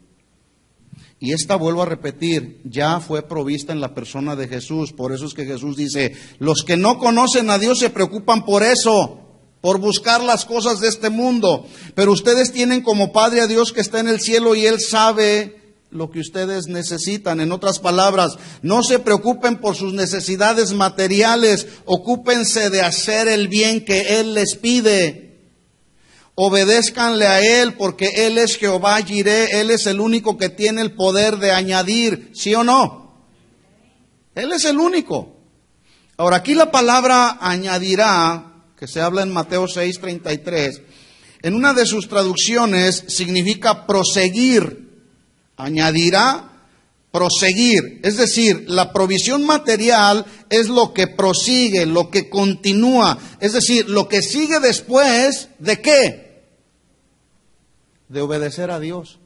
Y esta, vuelvo a repetir, ya fue provista en la persona de Jesús. Por eso es que Jesús dice, los que no conocen a Dios se preocupan por eso, por buscar las cosas de este mundo. Pero ustedes tienen como Padre a Dios que está en el cielo y Él sabe lo que ustedes necesitan. En otras palabras, no se preocupen por sus necesidades materiales, ocúpense de hacer el bien que Él les pide. Obedézcanle a Él, porque Él es Jehová Jireh, Él es el único que tiene el poder de añadir, ¿sí o no? Él es el único. Ahora, aquí la palabra añadirá, que se habla en Mateo 6:33, en una de sus traducciones significa proseguir. Añadirá, proseguir. Es decir, la provisión material es lo que prosigue, lo que continúa. Es decir, lo que sigue después de ¿qué? De obedecer a Dios.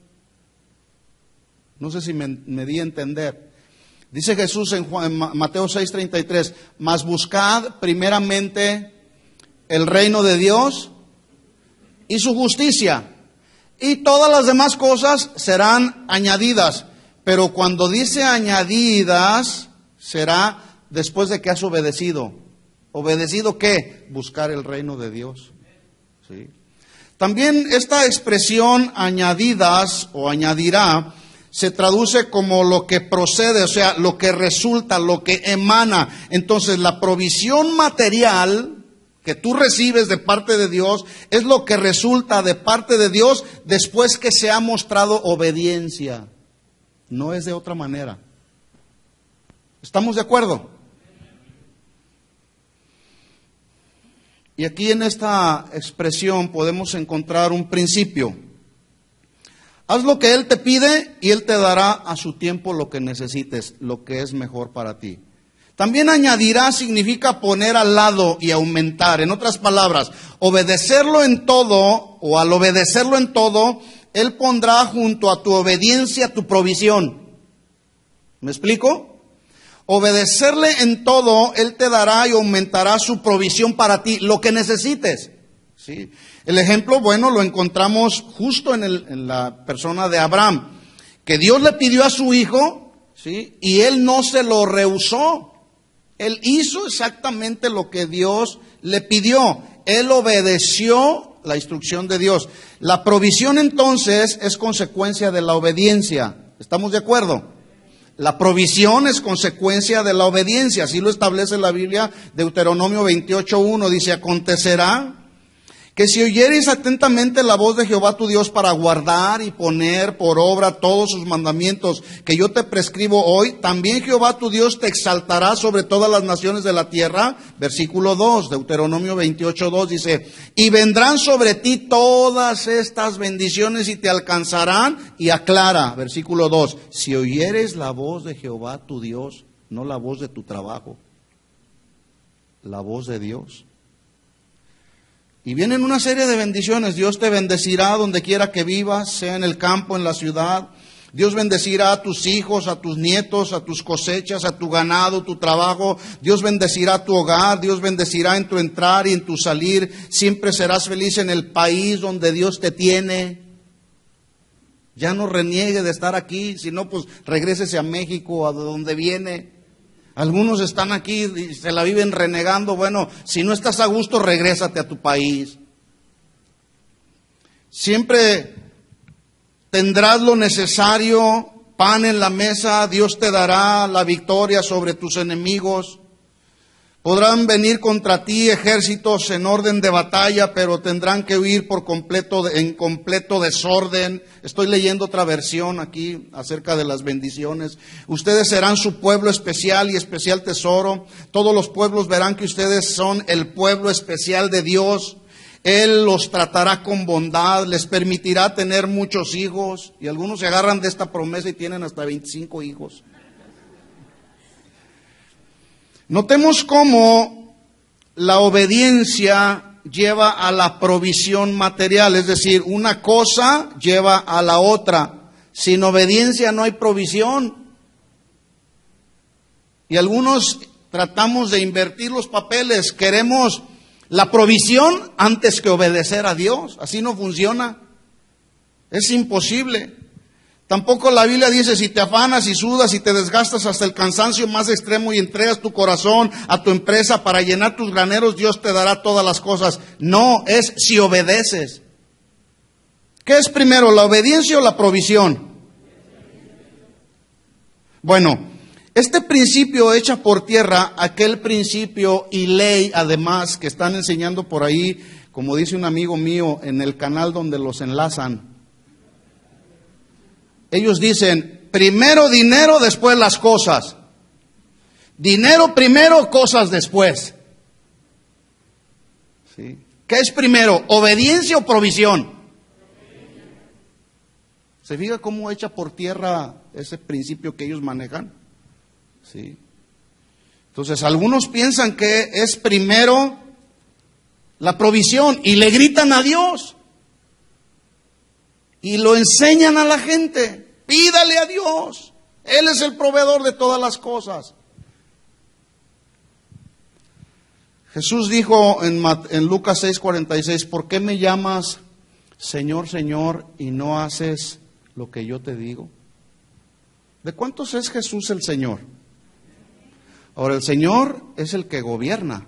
No sé si me di a entender. Dice Jesús en Mateo 6:33, mas buscad primeramente el reino de Dios y su justicia, y todas las demás cosas serán añadidas. Pero cuando dice añadidas, será después de que has obedecido. ¿Obedecido qué? Buscar el reino de Dios. ¿Sí? También esta expresión añadidas o añadirá se traduce como lo que procede, o sea, lo que resulta, lo que emana. Entonces, la provisión material que tú recibes de parte de Dios es lo que resulta de parte de Dios después que se ha mostrado obediencia. No es de otra manera. ¿Estamos de acuerdo? Y aquí en esta expresión podemos encontrar un principio. Haz lo que Él te pide y Él te dará a su tiempo lo que necesites, lo que es mejor para ti. También añadirá significa poner al lado y aumentar. En otras palabras, obedecerlo en todo, o al obedecerlo en todo, Él pondrá junto a tu obediencia tu provisión. ¿Me explico? Obedecerle en todo, Él te dará y aumentará su provisión para ti, lo que necesites. ¿Sí? El ejemplo, bueno, lo encontramos justo en la persona de Abraham, que Dios le pidió a su hijo, ¿sí? Y él no se lo rehusó. Él hizo exactamente lo que Dios le pidió. Él obedeció la instrucción de Dios. La provisión entonces es consecuencia de la obediencia. ¿Estamos de acuerdo? La provisión es consecuencia de la obediencia. Así lo establece la Biblia, Deuteronomio 28:1. Dice, acontecerá que si oyereis atentamente la voz de Jehová tu Dios para guardar y poner por obra todos sus mandamientos que yo te prescribo hoy, también Jehová tu Dios te exaltará sobre todas las naciones de la tierra. Versículo 2, Deuteronomio 28:2 dice, y vendrán sobre ti todas estas bendiciones y te alcanzarán, y aclara, versículo 2, si oyeres la voz de Jehová tu Dios, no la voz de tu trabajo, la voz de Dios. Y vienen una serie de bendiciones. Dios te bendecirá donde quiera que vivas, sea en el campo, en la ciudad. Dios bendecirá a tus hijos, a tus nietos, a tus cosechas, a tu ganado, tu trabajo. Dios bendecirá tu hogar. Dios bendecirá en tu entrar y en tu salir. Siempre serás feliz en el país donde Dios te tiene. Ya no reniegue de estar aquí, si no, pues regrésese a México, a donde viene. Algunos están aquí y se la viven renegando. Bueno, si no estás a gusto, regrésate a tu país. Siempre tendrás lo necesario, pan en la mesa, Dios te dará la victoria sobre tus enemigos. Podrán venir contra ti ejércitos en orden de batalla, pero tendrán que huir por completo, en completo desorden. Estoy leyendo otra versión aquí acerca de las bendiciones. Ustedes serán su pueblo especial y especial tesoro. Todos los pueblos verán que ustedes son el pueblo especial de Dios. Él los tratará con bondad, les permitirá tener muchos hijos. Y algunos se agarran de esta promesa y tienen hasta 25 hijos. Notemos cómo la obediencia lleva a la provisión material, es decir, una cosa lleva a la otra. Sin obediencia no hay provisión. Y algunos tratamos de invertir los papeles, queremos la provisión antes que obedecer a Dios. Así no funciona, es imposible. Tampoco la Biblia dice, si te afanas y sudas y te desgastas hasta el cansancio más extremo y entregas tu corazón a tu empresa para llenar tus graneros, Dios te dará todas las cosas. No, es si obedeces. ¿Qué es primero, la obediencia o la provisión? Bueno, este principio echa por tierra aquel principio y ley, además, que están enseñando por ahí, como dice un amigo mío, en el canal donde los enlazan. Ellos dicen, primero dinero, después las cosas. Dinero primero, cosas después. ¿Sí? ¿Qué es primero, obediencia o provisión? ¿Se fija cómo echa por tierra ese principio que ellos manejan? ¿Sí? Entonces, algunos piensan que es primero la provisión y le gritan a Dios. Y lo enseñan a la gente. Pídale a Dios. Él es el proveedor de todas las cosas. Jesús dijo en Lucas 6:46, ¿por qué me llamas Señor, Señor, y no haces lo que yo te digo? ¿De cuántos es Jesús el Señor? Ahora, el Señor es el que gobierna,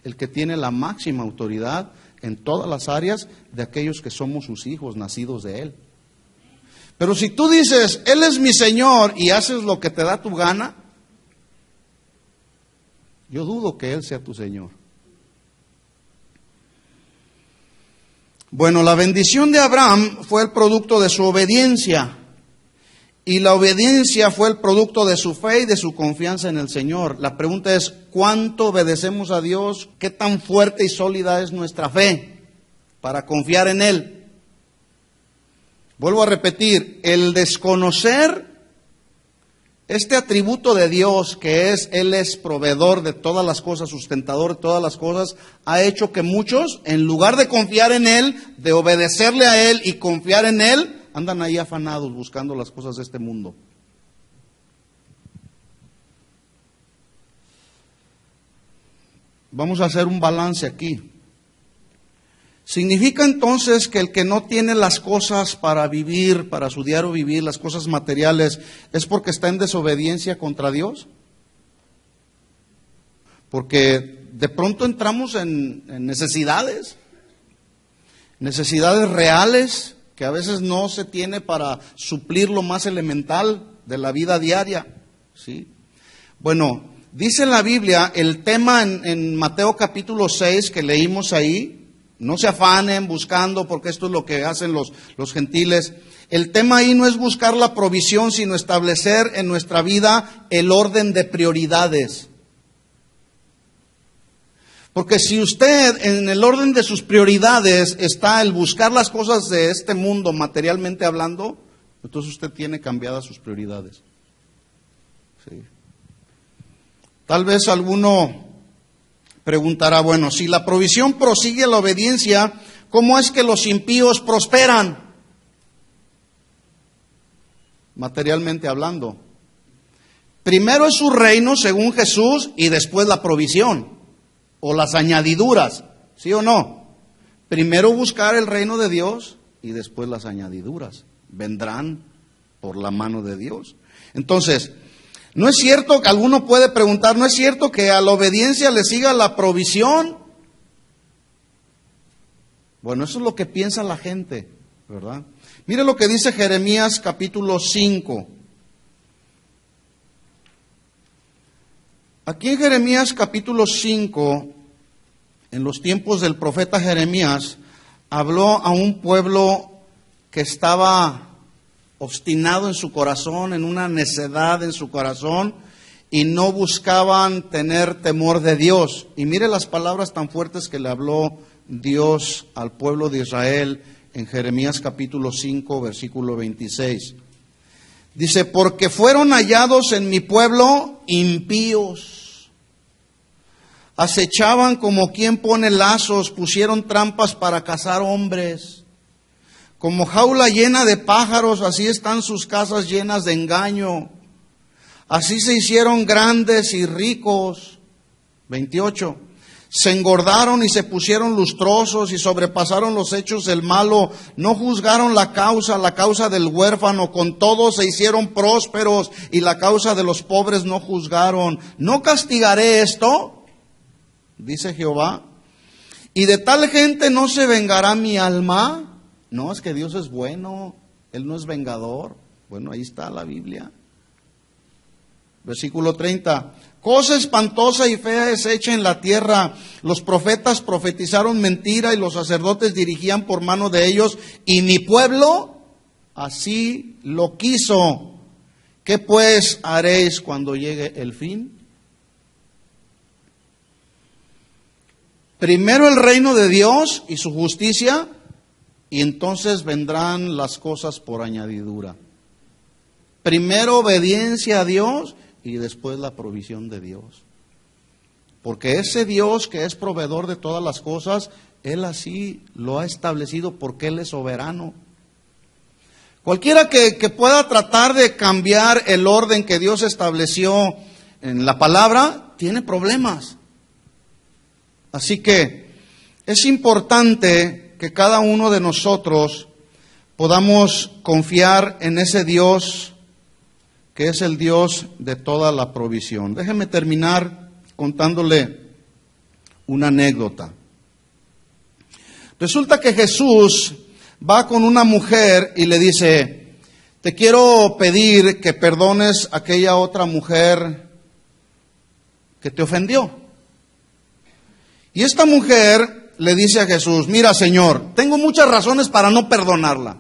el que tiene la máxima autoridad en todas las áreas de aquellos que somos sus hijos, nacidos de Él. Pero si tú dices, Él es mi Señor y haces lo que te da tu gana, yo dudo que Él sea tu Señor. Bueno, la bendición de Abraham fue el producto de su obediencia. Y la obediencia fue el producto de su fe y de su confianza en el Señor. La pregunta es, ¿cuánto obedecemos a Dios? ¿Qué tan fuerte y sólida es nuestra fe para confiar en Él? Vuelvo a repetir, el desconocer este atributo de Dios que es, Él es proveedor de todas las cosas, sustentador de todas las cosas, ha hecho que muchos, en lugar de confiar en Él, de obedecerle a Él y confiar en Él, andan ahí afanados buscando las cosas de este mundo. Vamos a hacer un balance aquí. ¿Significa entonces que el que no tiene las cosas para vivir, para su diario vivir, las cosas materiales, es porque está en desobediencia contra Dios? Porque de pronto entramos en necesidades reales que a veces no se tiene para suplir lo más elemental de la vida diaria, ¿sí? Bueno, dice la Biblia, el tema en Mateo capítulo 6 que leímos ahí, no se afanen buscando, porque esto es lo que hacen los gentiles. El tema ahí no es buscar la provisión, sino establecer en nuestra vida el orden de prioridades. Porque si usted en el orden de sus prioridades está el buscar las cosas de este mundo materialmente hablando, entonces usted tiene cambiadas sus prioridades. Sí. Tal vez alguno preguntará, bueno, si la provisión prosigue la obediencia, ¿cómo es que los impíos prosperan? Materialmente hablando. Primero es su reino, según Jesús, y después la provisión, o las añadiduras, ¿sí o no? Primero buscar el reino de Dios, y después las añadiduras. Vendrán por la mano de Dios. Entonces, no es cierto que alguno puede preguntar, ¿no es cierto que a la obediencia le siga la provisión? Bueno, eso es lo que piensa la gente, ¿verdad? Mire lo que dice Jeremías capítulo 5. Aquí en Jeremías capítulo 5, en los tiempos del profeta Jeremías, habló a un pueblo que estaba obstinado en su corazón, en una necedad en su corazón, y no buscaban tener temor de Dios. Y mire las palabras tan fuertes que le habló Dios al pueblo de Israel en Jeremías capítulo 5, versículo 26. Dice, porque fueron hallados en mi pueblo impíos. Acechaban como quien pone lazos, pusieron trampas para cazar hombres. Como jaula llena de pájaros, así están sus casas llenas de engaño. Así se hicieron grandes y ricos. 28. Se engordaron y se pusieron lustrosos y sobrepasaron los hechos del malo. No juzgaron la causa del huérfano. Con todo se hicieron prósperos y la causa de los pobres no juzgaron. ¿No castigaré esto?, dice Jehová. ¿Y de tal gente no se vengará mi alma? No, es que Dios es bueno, Él no es vengador. Bueno, ahí está la Biblia. Versículo 30. Cosa espantosa y fea es hecha en la tierra. Los profetas profetizaron mentira y los sacerdotes dirigían por mano de ellos. Y mi pueblo así lo quiso. ¿Qué pues haréis cuando llegue el fin? Primero el reino de Dios y su justicia, y entonces vendrán las cosas por añadidura. Primero obediencia a Dios y después la provisión de Dios. Porque ese Dios que es proveedor de todas las cosas, Él así lo ha establecido porque Él es soberano. Cualquiera que pueda tratar de cambiar el orden que Dios estableció en la palabra, tiene problemas. Así que es importante que cada uno de nosotros podamos confiar en ese Dios que es el Dios de toda la provisión. Déjeme terminar contándole una anécdota. Resulta que Jesús va con una mujer y le dice, te quiero pedir que perdones a aquella otra mujer que te ofendió. Y esta mujer le dice a Jesús, mira Señor, tengo muchas razones para no perdonarla.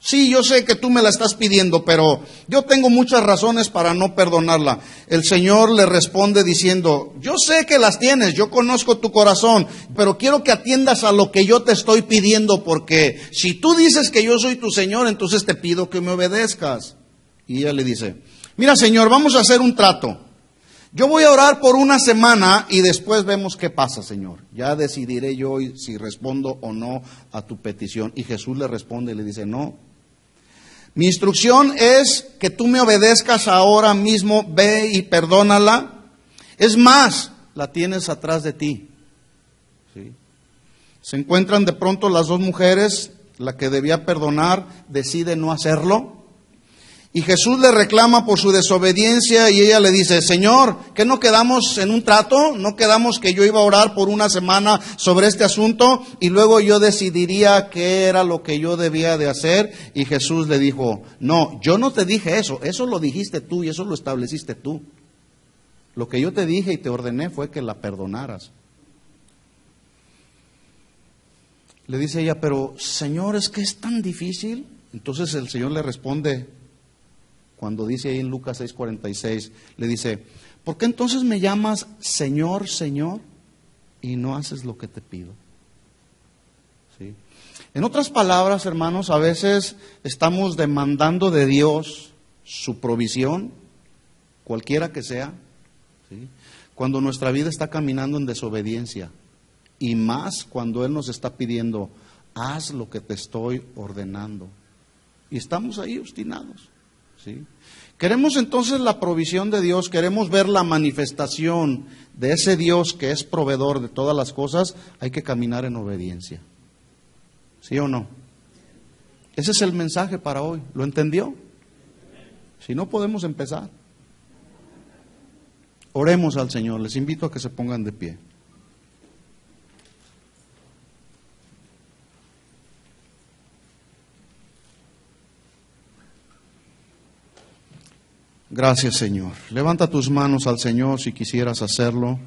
Sí, yo sé que tú me la estás pidiendo, pero yo tengo muchas razones para no perdonarla. El Señor le responde diciendo, yo sé que las tienes, yo conozco tu corazón, pero quiero que atiendas a lo que yo te estoy pidiendo, porque si tú dices que yo soy tu Señor, entonces te pido que me obedezcas. Y ella le dice, mira Señor, vamos a hacer un trato. Yo voy a orar por una semana y después vemos qué pasa, Señor. Ya decidiré yo si respondo o no a tu petición. Y Jesús le responde y le dice, no, Mi instrucción es que tú me obedezcas ahora mismo, ve y perdónala. Es más, la tienes atrás de ti. ¿Sí? Se encuentran de pronto las dos mujeres, la que debía perdonar decide no hacerlo. Y Jesús le reclama por su desobediencia y ella le dice, Señor, ¿qué no quedamos en un trato? ¿No quedamos que yo iba a orar por una semana sobre este asunto y luego yo decidiría qué era lo que yo debía de hacer? Y Jesús le dijo, no, yo no te dije eso, eso lo dijiste tú y eso lo estableciste tú. Lo que yo te dije y te ordené fue que la perdonaras. Le dice ella, pero Señor, ¿es que es tan difícil? Entonces el Señor le responde, cuando dice ahí en Lucas 6:46, le dice, ¿por qué entonces me llamas Señor, Señor, y no haces lo que te pido? ¿Sí? En otras palabras, hermanos, a veces estamos demandando de Dios su provisión, cualquiera que sea, ¿sí? Cuando nuestra vida está caminando en desobediencia, y más cuando Él nos está pidiendo, haz lo que te estoy ordenando. Y estamos ahí obstinados. ¿Sí? Queremos entonces la provisión de Dios, queremos ver la manifestación de ese Dios que es proveedor de todas las cosas, hay que caminar en obediencia. ¿Sí o no? Ese es el mensaje para hoy. ¿Lo entendió? Si no, podemos empezar. Oremos al Señor. Les invito a que se pongan de pie. Gracias, Señor. Levanta tus manos al Señor si quisieras hacerlo,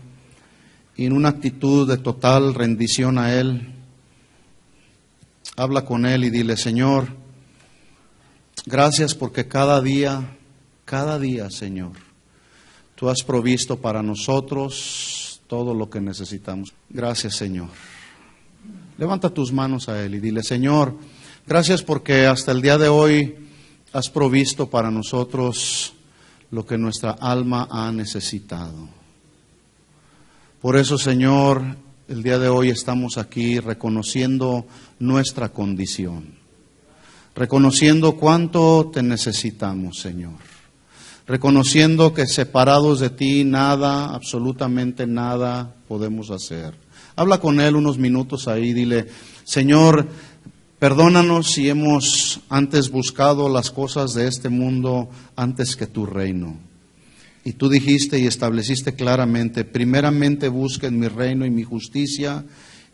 y en una actitud de total rendición a Él, habla con Él y dile, Señor, gracias porque cada día, Señor, Tú has provisto para nosotros todo lo que necesitamos. Gracias, Señor. Levanta tus manos a Él y dile, Señor, gracias porque hasta el día de hoy has provisto para nosotros lo que nuestra alma ha necesitado. Por eso, Señor, el día de hoy estamos aquí reconociendo nuestra condición, reconociendo cuánto te necesitamos, Señor, reconociendo que separados de ti nada, absolutamente nada podemos hacer. Habla con Él unos minutos ahí, dile, Señor, perdónanos si hemos antes buscado las cosas de este mundo antes que tu reino. Y tú dijiste y estableciste claramente, primeramente busquen mi reino y mi justicia,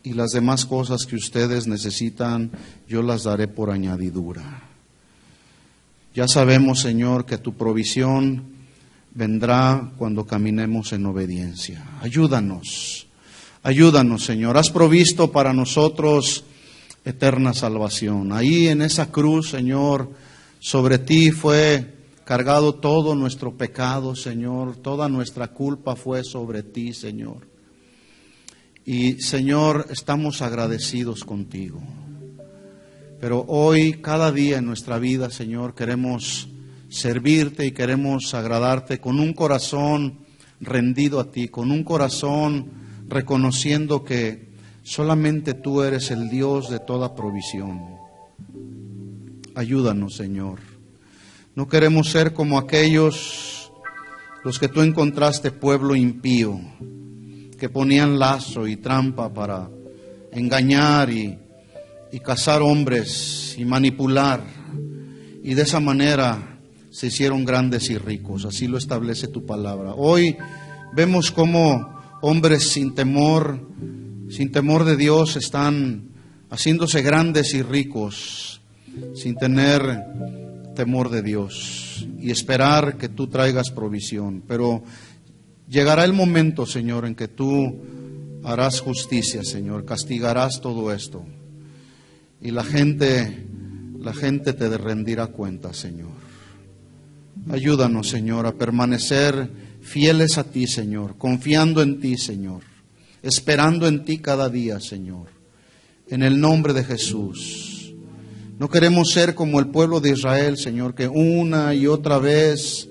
y las demás cosas que ustedes necesitan, yo las daré por añadidura. Ya sabemos, Señor, que tu provisión vendrá cuando caminemos en obediencia. Ayúdanos, Señor. Has provisto para nosotros eterna salvación. Ahí en esa cruz, Señor, sobre ti fue cargado todo nuestro pecado, Señor. Toda nuestra culpa fue sobre ti, Señor. Y, Señor, estamos agradecidos contigo. Pero hoy, cada día en nuestra vida, Señor, queremos servirte y queremos agradarte con un corazón rendido a ti, con un corazón reconociendo que solamente tú eres el Dios de toda provisión. Ayúdanos, Señor. No queremos ser como aquellos, los que tú encontraste, pueblo impío, que ponían lazo y trampa para engañar y cazar hombres y manipular. Y de esa manera se hicieron grandes y ricos. Así lo establece tu palabra. Hoy vemos cómo hombres sin temor de Dios están haciéndose grandes y ricos sin tener temor de Dios y esperar que tú traigas provisión. Pero llegará el momento, Señor, en que tú harás justicia, Señor, castigarás todo esto y la gente te rendirá cuenta, Señor. Ayúdanos, Señor, a permanecer fieles a ti, Señor, confiando en ti, Señor, esperando en ti cada día, Señor, en el nombre de Jesús. No queremos ser como el pueblo de Israel, Señor, que una y otra vez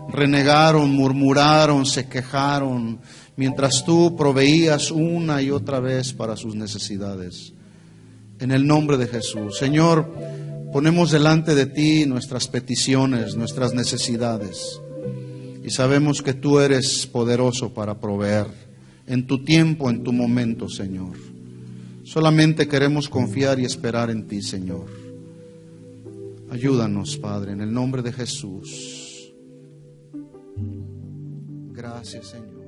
renegaron, murmuraron, se quejaron, mientras tú proveías una y otra vez para sus necesidades. En el nombre de Jesús, Señor, Ponemos delante de ti nuestras peticiones, nuestras necesidades. Y sabemos que tú eres poderoso para proveer en tu tiempo, en tu momento, Señor. Solamente queremos confiar y esperar en ti, Señor. Ayúdanos, Padre, en el nombre de Jesús. Gracias, Señor.